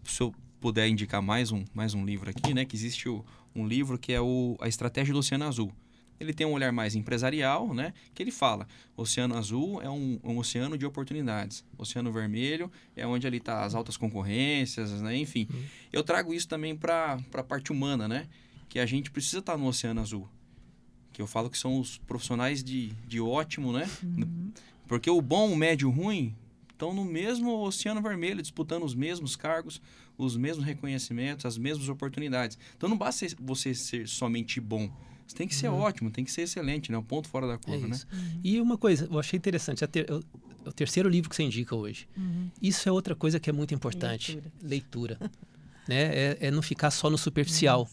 se eu puder indicar mais um livro aqui, né? Que existe um livro que é A Estratégia do Oceano Azul. Ele tem um olhar mais empresarial, né? Que ele fala, Oceano Azul é um oceano de oportunidades. Oceano Vermelho é onde ali tá as altas concorrências, né? Enfim, eu trago isso também para a parte humana, né? Que a gente precisa estar no Oceano Azul. Que eu falo que são os profissionais de ótimo, né? Porque o bom, o médio e o ruim estão no mesmo Oceano Vermelho, disputando os mesmos cargos, os mesmos reconhecimentos, as mesmas oportunidades. Então não basta você ser somente bom. Você tem que ser ótimo, tem que ser excelente, né? Um ponto fora da curva, né? E uma coisa, eu achei interessante, o terceiro livro que você indica hoje. Isso é outra coisa que é muito importante. Leitura. Né? É não ficar só no superficial.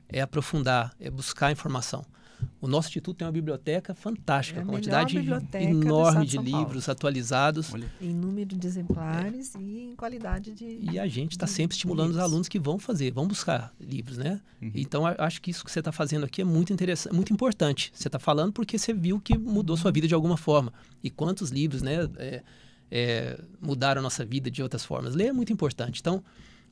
É aprofundar, é buscar informação. O nosso instituto tem uma biblioteca fantástica, com uma quantidade enorme de livros atualizados. Olha. Em número de exemplares e em qualidade de... E a gente está sempre estimulando os alunos que vão buscar livros, né? Então, acho que isso que você está fazendo aqui é muito interessante, muito importante. Você está falando porque você viu que mudou sua vida de alguma forma. E quantos livros, né, mudaram a nossa vida de outras formas. Ler é muito importante. Então,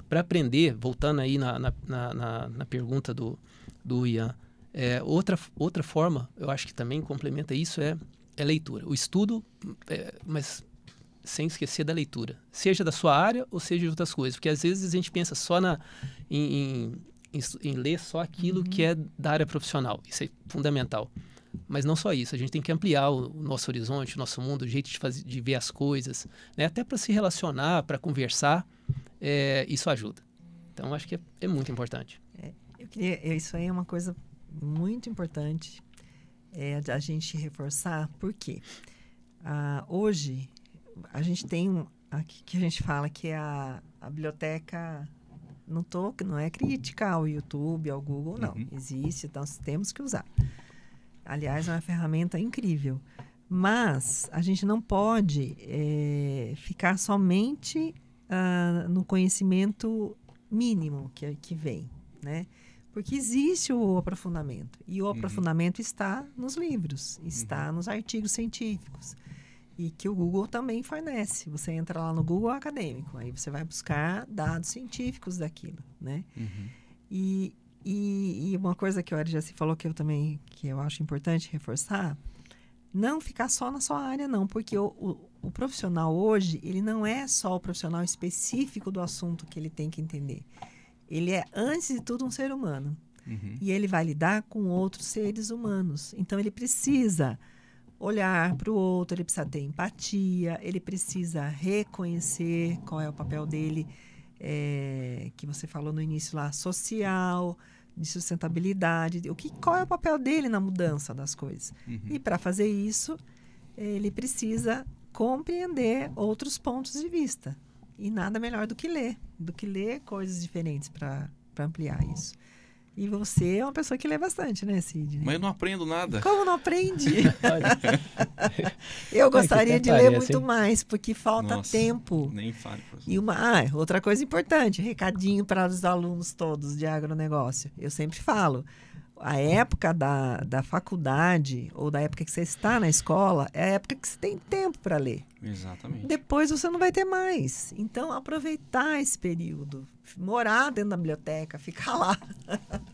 para aprender, voltando aí na pergunta do Ian, outra forma, eu acho que também complementa isso, é leitura. O estudo, mas sem esquecer da leitura. Seja da sua área ou seja de outras coisas. Porque às vezes a gente pensa só em ler só aquilo que é da área profissional. Isso é fundamental. Mas não só isso. A gente tem que ampliar o nosso horizonte, o nosso mundo, o jeito de ver as coisas. Né? Até para se relacionar, para conversar, isso ajuda. Então, acho que é muito importante. Isso aí é uma coisa muito importante a gente reforçar, porque hoje a gente tem aqui que a gente fala que a biblioteca não é crítica ao YouTube, ao Google, não. Existe, então temos que usar. Aliás, é uma ferramenta incrível. Mas a gente não pode ficar somente no conhecimento mínimo que vem, né? Porque existe o aprofundamento. E o aprofundamento está nos livros, está nos artigos científicos. E que o Google também fornece. Você entra lá no Google Acadêmico, aí você vai buscar dados científicos daquilo, né? E uma coisa que o Ari já se falou que eu acho importante reforçar, não ficar só na sua área, não. Porque o profissional hoje, ele não é só o profissional específico do assunto que ele tem que entender. Ele é, antes de tudo, um ser humano. E ele vai lidar com outros seres humanos. Então, ele precisa olhar para o outro, ele precisa ter empatia, ele precisa reconhecer qual é o papel dele, que você falou no início lá, social, de sustentabilidade. Qual é o papel dele na mudança das coisas? E, para fazer isso, ele precisa compreender outros pontos de vista. E nada melhor do que ler coisas diferentes para ampliar isso. E você é uma pessoa que lê bastante, né, Sidney? Mas eu não aprendo nada. Como não aprende? Eu gostaria de ler muito mais, porque falta tempo. Nem fale. E outra coisa importante, recadinho para os alunos todos de agronegócio. Eu sempre falo, a época da faculdade ou da época que você está na escola é a época que você tem tempo para ler. Exatamente. Depois você não vai ter mais. Então, aproveitar esse período. Morar dentro da biblioteca, ficar lá.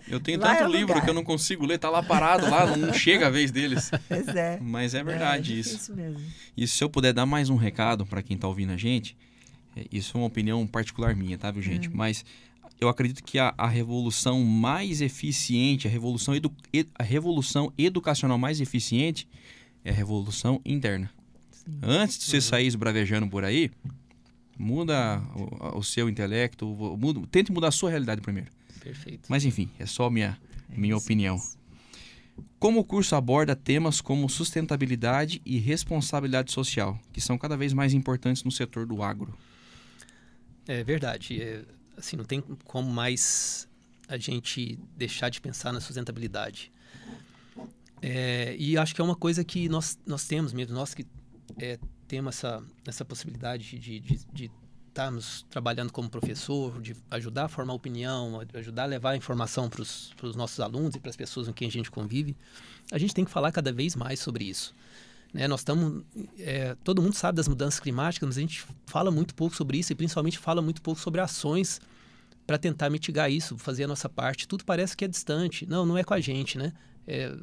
Eu tenho tanto livro que eu não consigo ler, tá lá parado, lá, não chega a vez deles. Pois é. Mas é verdade isso. Isso mesmo. E se eu puder dar mais um recado para quem está ouvindo a gente, isso é uma opinião particular minha, tá, viu, gente? Mas eu acredito que a revolução mais eficiente, a revolução educacional mais eficiente é a revolução interna. Sim. Antes de você sair esbravejando por aí, muda o seu intelecto, tente mudar a sua realidade primeiro. Perfeito. Mas enfim, é só minha opinião. Como o curso aborda temas como sustentabilidade e responsabilidade social, que são cada vez mais importantes no setor do agro? É verdade. Assim, não tem como mais a gente deixar de pensar na sustentabilidade. E acho que é uma coisa que nós temos mesmo, nós que temos essa possibilidade de estarmos trabalhando como professor, de ajudar a formar opinião, ajudar a levar a informação para os nossos alunos e para as pessoas com quem a gente convive, a gente tem que falar cada vez mais sobre isso. Né? Nós estamos, todo mundo sabe das mudanças climáticas, mas a gente fala muito pouco sobre isso e principalmente fala muito pouco sobre ações para tentar mitigar isso, fazer a nossa parte. Tudo parece que é distante. Não é com a gente, né?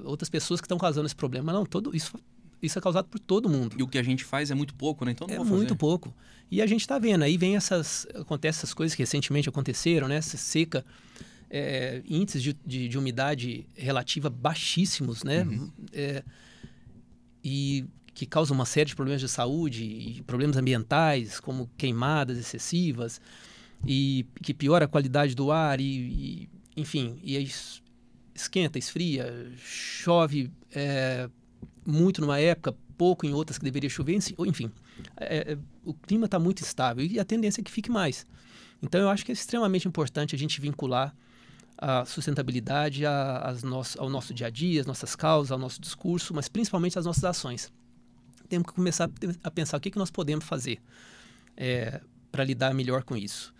Outras pessoas que estão causando esse problema. Não, isso é causado por todo mundo. E o que a gente faz é muito pouco, né? Então não vou fazer. Muito pouco. E a gente está vendo, aí acontecem essas coisas que recentemente aconteceram, né? Essa seca, índices de umidade relativa baixíssimos, né? Uhum. E que causam uma série de problemas de saúde e problemas ambientais, como queimadas excessivas, e que piora a qualidade do ar, enfim, e aí esquenta, esfria, chove muito numa época, pouco em outras que deveria chover, enfim, o clima está muito estável e a tendência é que fique mais. Então eu acho que é extremamente importante a gente vincular a sustentabilidade ao nosso dia a dia, às nossas causas, ao nosso discurso, mas principalmente às nossas ações. Temos que começar a pensar o que nós podemos fazer para lidar melhor com isso.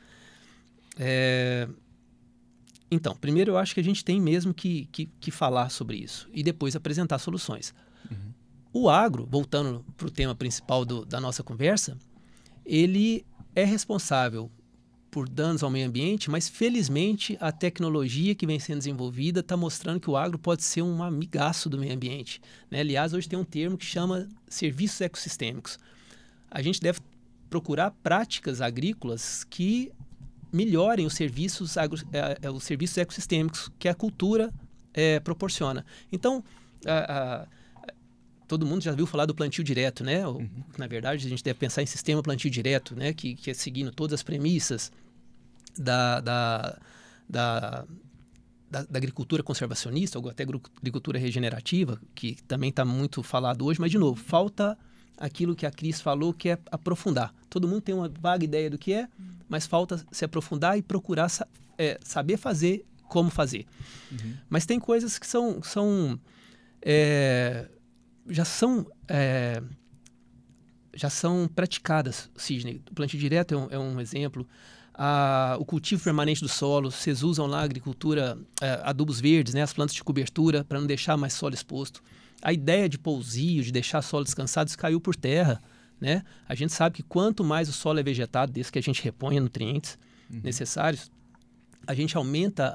Então, primeiro eu acho que a gente tem mesmo que falar sobre isso e depois apresentar soluções. Uhum. O agro, voltando para o tema principal da nossa conversa, ele é responsável por danos ao meio ambiente, mas felizmente a tecnologia que vem sendo desenvolvida está mostrando que o agro pode ser um amigaço do meio ambiente. Né? Aliás, hoje tem um termo que chama serviços ecossistêmicos. A gente deve procurar práticas agrícolas que melhorem os serviços ecossistêmicos que a cultura proporciona. Então, todo mundo já viu falar do plantio direto, né? Uhum. Na verdade, a gente deve pensar em sistema plantio direto, né? Que é seguindo todas as premissas da agricultura conservacionista, ou até agricultura regenerativa, que também está muito falado hoje, mas, de novo, falta aquilo que a Cris falou, que é aprofundar. Todo mundo tem uma vaga ideia do que é, mas falta se aprofundar e procurar saber fazer, como fazer. Uhum. Mas tem coisas que já são praticadas, Sidney. O plantio direto é um exemplo. O cultivo permanente do solo, vocês usam lá a agricultura, adubos verdes, né, as plantas de cobertura, para não deixar mais solo exposto. A ideia de pousio, de deixar solo descansado, isso caiu por terra. Né? A gente sabe que quanto mais o solo é vegetado, desde que a gente reponha nutrientes necessários, a gente aumenta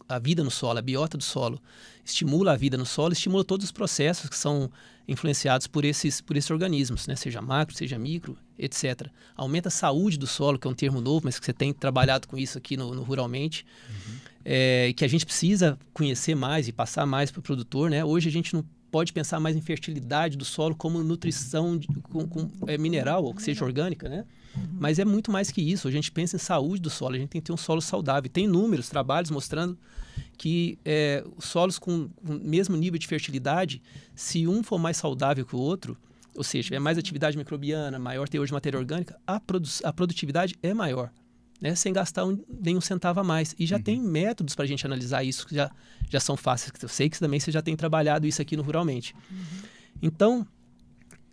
a vida no solo, a biota do solo, estimula a vida no solo, estimula todos os processos que são influenciados por esses organismos, né? Seja macro, seja micro, etc. Aumenta a saúde do solo, que é um termo novo, mas que você tem trabalhado com isso aqui no Ruralmente, que a gente precisa conhecer mais e passar mais para o produtor. Né? Hoje a gente não pode pensar mais em fertilidade do solo como nutrição com mineral, ou que seja orgânica, né? Mas é muito mais que isso. A gente pensa em saúde do solo, a gente tem que ter um solo saudável. Tem inúmeros trabalhos mostrando que os solos com o mesmo nível de fertilidade, se um for mais saudável que o outro, ou seja, tiver mais atividade microbiana, maior teor de matéria orgânica, a produtividade é maior, né? Sem gastar nem um centavo a mais. E já tem métodos para a gente analisar isso, que já são fáceis. Eu sei que também você já tem trabalhado isso aqui no Ruralmente. Então,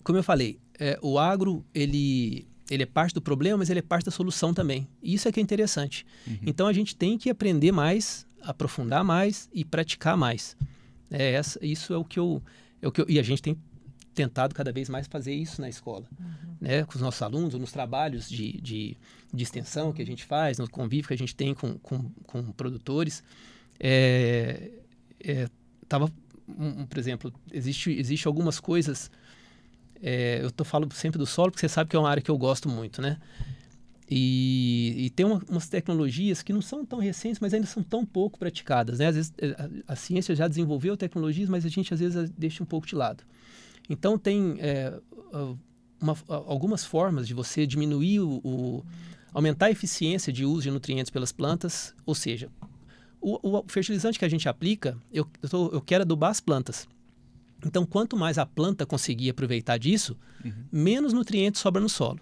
como eu falei, o agro, ele é parte do problema, mas ele é parte da solução também. E isso é que é interessante. Então, a gente tem que aprender mais, aprofundar mais e praticar mais. Isso é o que eu... E a gente tem tentado cada vez mais fazer isso na escola, né? Com os nossos alunos, nos trabalhos de extensão que a gente faz, no convívio que a gente tem com produtores. Por exemplo, existe algumas coisas... eu falo sempre do solo, porque você sabe que é uma área que eu gosto muito, né? E tem umas tecnologias que não são tão recentes, mas ainda são tão pouco praticadas, né? Às vezes a ciência já desenvolveu tecnologias, mas a gente às vezes deixa um pouco de lado. Então tem algumas formas de você diminuir aumentar a eficiência de uso de nutrientes pelas plantas, ou seja, o fertilizante que a gente aplica, eu quero adubar as plantas. Então, quanto mais a planta conseguir aproveitar disso, menos nutrientes sobra no solo.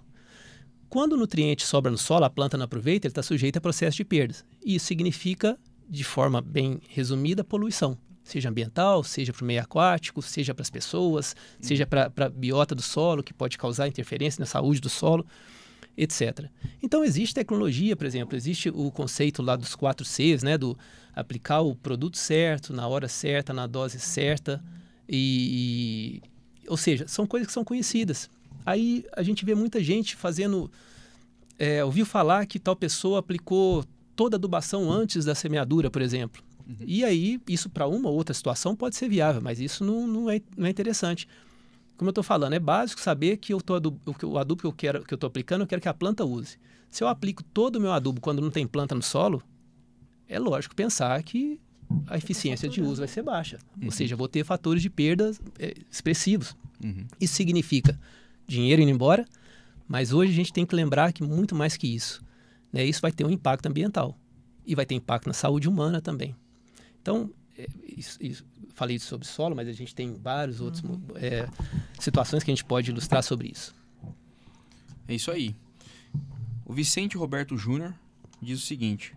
Quando o nutriente sobra no solo, a planta não aproveita, ele está sujeito a processo de perdas. E isso significa, de forma bem resumida, poluição. Seja ambiental, seja para o meio aquático, seja para as pessoas, seja para a biota do solo, que pode causar interferência na saúde do solo. etc. Então, existe tecnologia, por exemplo, existe o conceito lá dos 4 Cs, né, do aplicar o produto certo, na hora certa, na dose certa, ou seja, são coisas que são conhecidas. Aí a gente vê muita gente fazendo, ouviu falar que tal pessoa aplicou toda a adubação antes da semeadura, por exemplo. E aí, isso para uma ou outra situação pode ser viável, mas isso não é interessante. Como eu estou falando, é básico saber que o adubo que eu estou aplicando, eu quero que a planta use. Se eu aplico todo o meu adubo quando não tem planta no solo, é lógico pensar que a eficiência de uso vai ser baixa. Ou seja, eu vou ter fatores de perdas expressivos. Isso significa dinheiro indo embora, mas hoje a gente tem que lembrar que muito mais que isso, né? Isso vai ter um impacto ambiental e vai ter impacto na saúde humana também. Então, falei sobre solo, mas a gente tem várias outras situações que a gente pode ilustrar sobre isso. É isso aí. O Vicente Roberto Júnior diz o seguinte: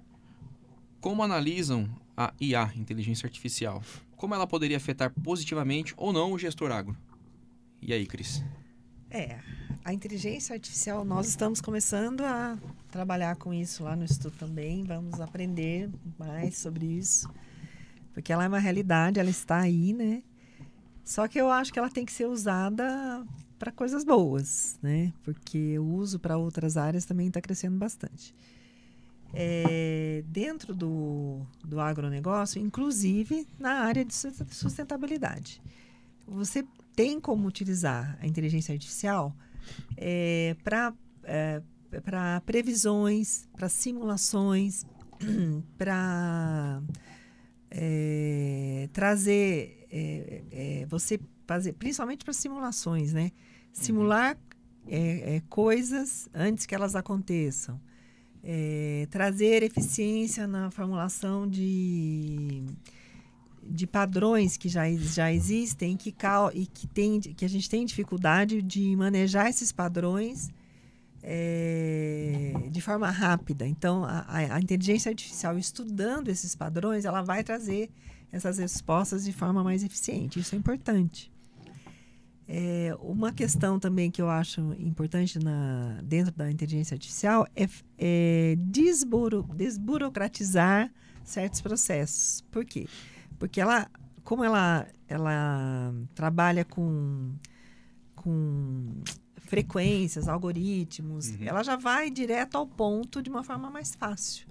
como analisam a IA, inteligência artificial? Como ela poderia afetar positivamente ou não o gestor agro? E aí, Cris? A inteligência artificial, nós estamos começando a trabalhar com isso lá no Instituto também, vamos aprender mais sobre isso, porque ela é uma realidade, ela está aí, né? Só que eu acho que ela tem que ser usada para coisas boas, né? Porque o uso para outras áreas também está crescendo bastante. Dentro do agronegócio, inclusive na área de sustentabilidade. Você tem como utilizar a inteligência artificial para previsões, para simulações, para trazer, você fazer, principalmente para simulações, né? Simular coisas antes que elas aconteçam. Trazer eficiência na formulação de padrões que já existem que a gente tem dificuldade de manejar esses padrões de forma rápida. Então, a inteligência artificial, estudando esses padrões, ela vai trazer essas respostas de forma mais eficiente. Isso é importante. Uma questão também que eu acho importante dentro da inteligência artificial é desburocratizar certos processos. Por quê? Porque como ela trabalha com frequências, algoritmos, ela já vai direto ao ponto de uma forma mais fácil.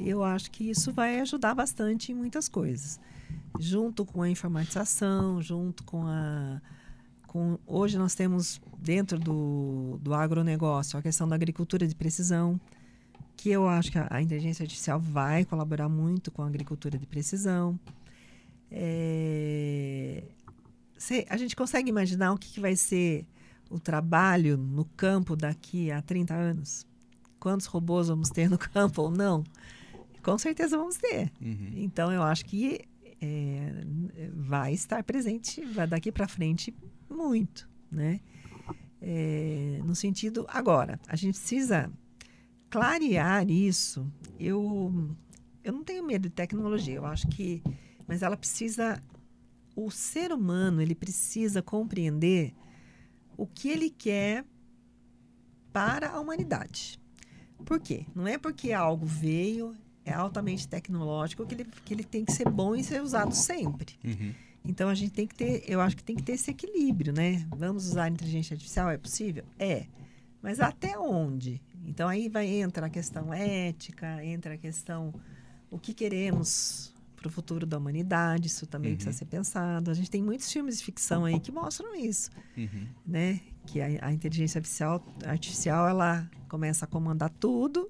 Eu acho que isso vai ajudar bastante em muitas coisas. Junto com a informatização, junto com hoje nós temos dentro do agronegócio a questão da agricultura de precisão, que eu acho que a inteligência artificial vai colaborar muito com a agricultura de precisão. A gente consegue imaginar o que vai ser o trabalho no campo daqui a 30 anos? Quantos robôs vamos ter no campo ou não? Com certeza vamos ter. Então, eu acho que vai estar presente, vai daqui para frente, muito, né? No sentido... Agora, a gente precisa clarear isso. Eu não tenho medo de tecnologia, eu acho que... Mas ela precisa... O ser humano, ele precisa compreender o que ele quer para a humanidade. Por quê? Não é porque algo veio, é altamente tecnológico, que ele tem que ser bom e ser usado sempre. Então, a gente tem que ter... Eu acho que tem que ter esse equilíbrio, né? Vamos usar a inteligência artificial? É possível? É. Mas até onde? Então, aí entra a questão ética, entra a questão... O que queremos para o futuro da humanidade, isso também precisa ser pensado. A gente tem muitos filmes de ficção aí que mostram isso, né? Que a inteligência artificial, ela começa a comandar tudo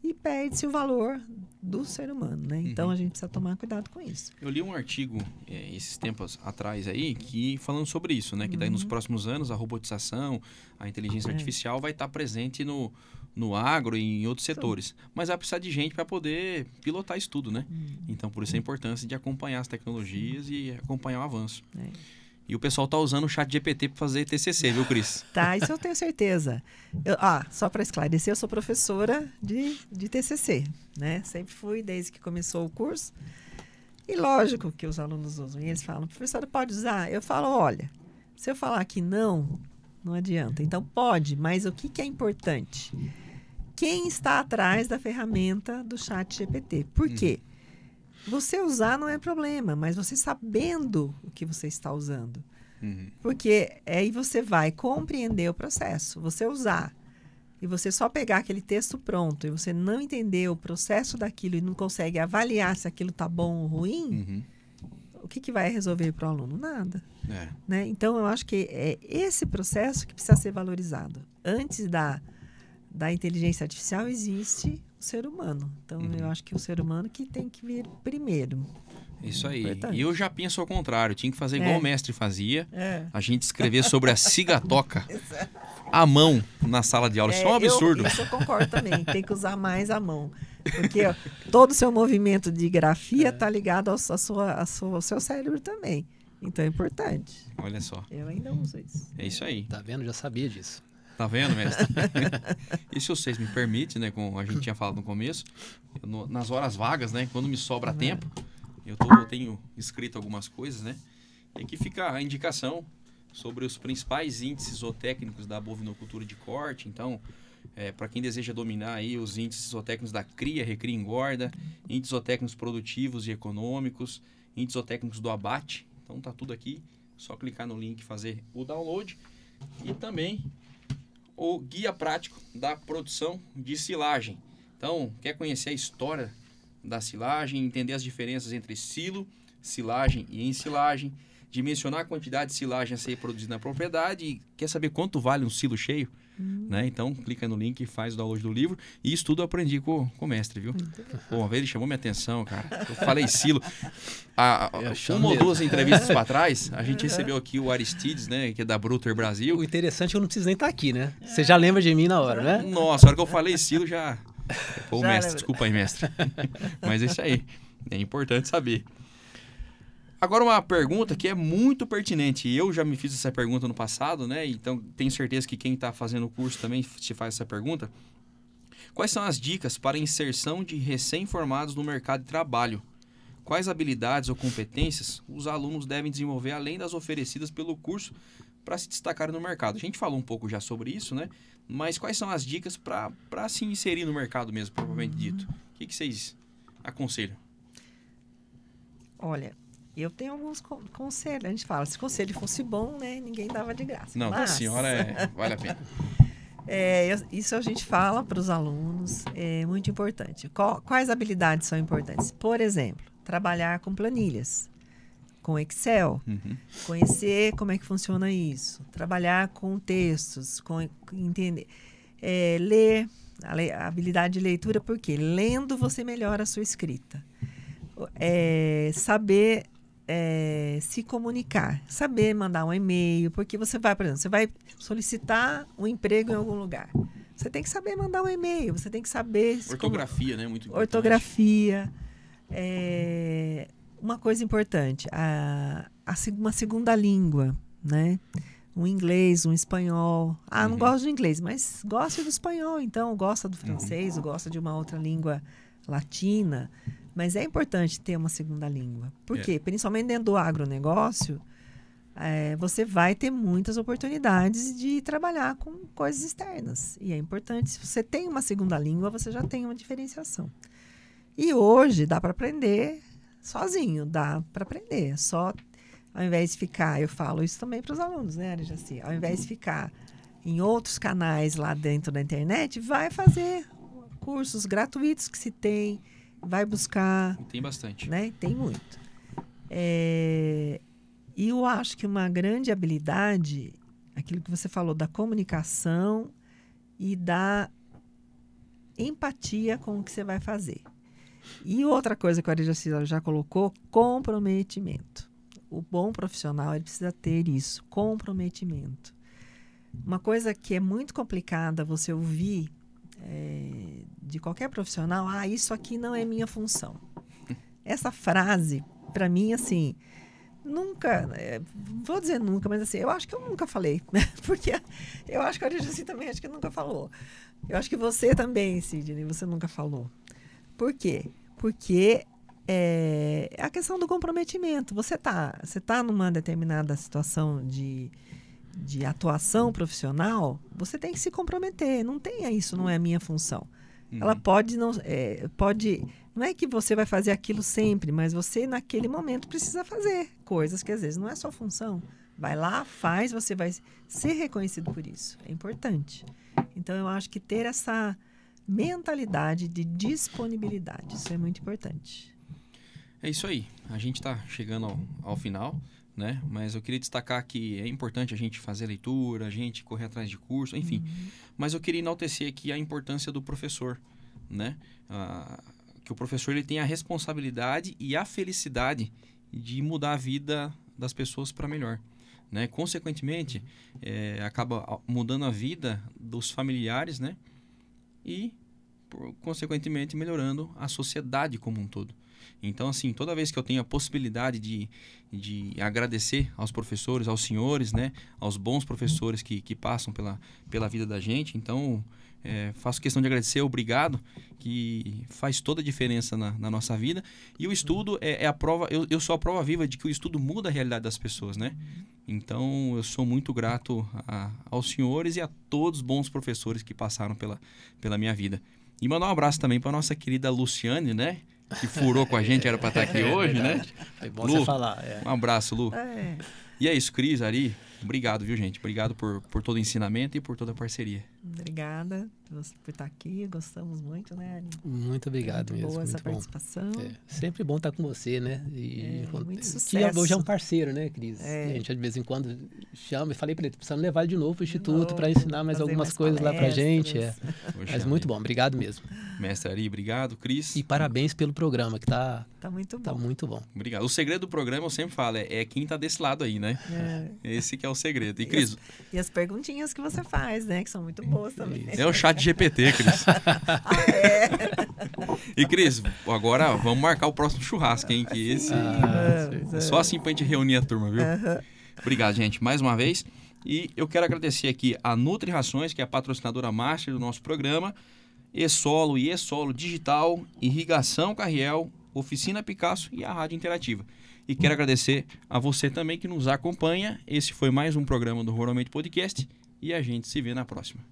e perde-se o valor do ser humano, né? Então, a gente precisa tomar cuidado com isso. Eu li um artigo esses tempos atrás aí, falando sobre isso, né? Que daí nos próximos anos a robotização, a inteligência artificial vai estar presente no agro e em outros setores. Mas vai precisar de gente para poder pilotar isso tudo, né? Então, por isso a importância de acompanhar as tecnologias e acompanhar o avanço. E o pessoal está usando o ChatGPT para fazer TCC, viu, Cris? Tá, isso eu tenho certeza. Só para esclarecer, eu sou professora de TCC, né? Sempre fui, desde que começou o curso. E lógico que os alunos usam. E eles falam, professora, pode usar? Eu falo, olha, se eu falar que não Não adianta. Então, pode, mas o que é importante? Quem está atrás da ferramenta do ChatGPT? Por quê? Você usar não é problema, mas você sabendo o que você está usando. Porque aí você vai compreender o processo. Você usar e você só pegar aquele texto pronto e você não entender o processo daquilo e não consegue avaliar se aquilo está bom ou ruim, o que vai resolver para o aluno? Nada. Né? Então, eu acho que é esse processo que precisa ser valorizado. Antes da inteligência artificial existe o ser humano. Então, eu acho que o ser humano que tem que vir primeiro. Isso aí. Importante. E eu já penso ao contrário. Tinha que fazer igual o mestre fazia. É. A gente escrever sobre a cigatoca à mão na sala de aula. Isso é um absurdo. Isso eu concordo também. Tem que usar mais a mão. Porque todo o seu movimento de grafia está ligado ao seu cérebro também. Então, é importante. Nas só. Eu ainda uso isso. É isso aí. Tá vendo? Já sabia disso. Tá vendo, mestre? E se vocês me permitem, né, como a gente tinha falado no começo, nas horas vagas, né, quando me sobra tempo, eu tenho escrito algumas coisas, né? E aqui fica a indicação sobre os principais índices zootécnicos da bovinocultura de corte. Então, para quem deseja dominar aí os índices zootécnicos da cria, recria e engorda, índices zootécnicos produtivos e econômicos, índices zootécnicos do abate. Então, tá tudo aqui. Só clicar no link e fazer o download. E também o guia prático da produção de silagem. Então, quer conhecer a história da silagem, entender as diferenças entre silo, silagem e ensilagem, dimensionar a quantidade de silagem a ser produzida na propriedade e quer saber quanto vale um silo cheio? Né? Então, clica no link e faz o download do livro. E isso tudo eu aprendi com o mestre, viu? Pô, uma vez ele chamou minha atenção, cara. Eu falei silo. Uma ou duas entrevistas para trás, a gente recebeu aqui o Aristides, né? Que é da Bruter Brasil. O interessante é que eu não preciso nem estar aqui, né? Você já lembra de mim na hora, né? Nossa, a hora que eu falei silo já... Pô, mestre, desculpa aí, mestre. Mas é isso aí. É importante saber. Agora uma pergunta que é muito pertinente. Eu já me fiz essa pergunta no passado, né? Então tenho certeza que quem está fazendo o curso também se faz essa pergunta. Quais são as dicas para a inserção de recém-formados no mercado de trabalho? Quais habilidades ou competências os alunos devem desenvolver além das oferecidas pelo curso para se destacarem no mercado? A gente falou um pouco já sobre isso, né? Mas quais são as dicas para se inserir no mercado mesmo, propriamente dito? O que vocês aconselham? Olha, eu tenho alguns conselhos. A gente fala, se o conselho fosse bom, né, ninguém dava de graça. Não, mas... a senhora vale a pena. Isso a gente fala para os alunos, é muito importante. Quais habilidades são importantes? Por exemplo, trabalhar com planilhas, com Excel, conhecer como é que funciona isso, trabalhar com textos, entender, ler, a habilidade de leitura, porque lendo você melhora a sua escrita. Saber se comunicar, saber mandar um e-mail, porque você vai, por exemplo, você vai solicitar um emprego em algum lugar. Você tem que saber mandar um e-mail, você tem que saber... Ortografia, né? Muito importante. Ortografia. Uma coisa importante, uma segunda língua, né? Um inglês, um espanhol. Não gosto de inglês, mas gosto do espanhol, então gosta do francês, gosta de uma outra língua latina. Mas é importante ter uma segunda língua. Por quê? Principalmente dentro do agronegócio, você vai ter muitas oportunidades de trabalhar com coisas externas. E é importante, se você tem uma segunda língua, você já tem uma diferenciação. E hoje dá para aprender sozinho, dá para aprender. Só ao invés de ficar, eu falo isso também para os alunos, né, Arijaci? Ao invés de ficar em outros canais lá dentro da internet, vai fazer cursos gratuitos que se tem, vai buscar. Tem bastante. Né? Tem muito. E eu acho que uma grande habilidade, aquilo que você falou, da comunicação e da empatia com o que você vai fazer. E outra coisa que a Arijaci já colocou, comprometimento. O bom profissional, ele precisa ter isso, comprometimento. Uma coisa que é muito complicada você ouvir de qualquer profissional, isso aqui não é minha função. Essa frase, para mim, assim, nunca, vou dizer nunca, mas assim, eu acho que eu nunca falei, porque eu acho que a Arijaci também acho que nunca falou. Eu acho que você também, Sidney, você nunca falou. Por quê? Porque é a questão do comprometimento. Você tá numa determinada situação de de atuação profissional, você tem que se comprometer. Não tenha isso, não é a minha função. Ela pode não é que você vai fazer aquilo sempre, mas você naquele momento precisa fazer coisas que às vezes não é sua função. Vai lá, faz, você vai ser reconhecido por isso. É importante. Então, eu acho que ter essa mentalidade de disponibilidade, isso é muito importante. É isso aí. A gente está chegando ao final, né? Mas eu queria destacar que é importante a gente fazer leitura, a gente correr atrás de curso, enfim. Mas eu queria enaltecer aqui a importância do professor, né? Que o professor ele tem a responsabilidade e a felicidade de mudar a vida das pessoas para melhor, né? Consequentemente, acaba mudando a vida dos familiares, né? E, consequentemente, melhorando a sociedade como um todo. Então, assim, toda vez que eu tenho a possibilidade de agradecer aos professores, aos senhores, né? Aos bons professores que passam pela vida da gente, então, faço questão de agradecer, obrigado, que faz toda a diferença na nossa vida. E o estudo é a prova, eu sou a prova viva de que o estudo muda a realidade das pessoas, né? Então, eu sou muito grato aos senhores e a todos os bons professores que passaram pela minha vida. E mandar um abraço também para a nossa querida Luciane, né? Que furou com a gente, era para estar aqui hoje, né? Foi bom Lu, você falar. Um abraço, Lu. E é isso, Cris, Ari, obrigado, viu, gente? Obrigado por todo o ensinamento e por toda a parceria. Obrigada por estar aqui, gostamos muito, né, Ari? Muito obrigado mesmo. Boa essa muito participação. bom. Sempre bom estar com você, né? Muito sucesso. Que hoje é um parceiro, né, Cris? A gente de vez em quando chama e falei para ele, precisamos levar ele de novo para o Instituto para ensinar mais algumas coisas lá para a gente. Mas muito bom, obrigado mesmo. Mestre Ari, obrigado. Cris. E parabéns pelo programa, que tá muito bom. Tá muito bom. Obrigado. O segredo do programa, eu sempre falo, é quem tá desse lado aí, né? Esse que é o segredo. E, Cris... E as perguntinhas que você faz, né? Que são muito boas também. É o chat GPT, Cris. E, Cris, agora vamos marcar o próximo churrasco, hein? Que esse... É só assim pra gente reunir a turma, viu? Obrigado, gente, mais uma vez. E eu quero agradecer aqui a Nutri Rações, que é a patrocinadora master do nosso programa, E-Solo e E-Solo Digital, Irrigação Carriel, Oficina Picasso e a Rádio Interativa. E quero agradecer a você também que nos acompanha. Esse foi mais um programa do Ruralmente Podcast e a gente se vê na próxima.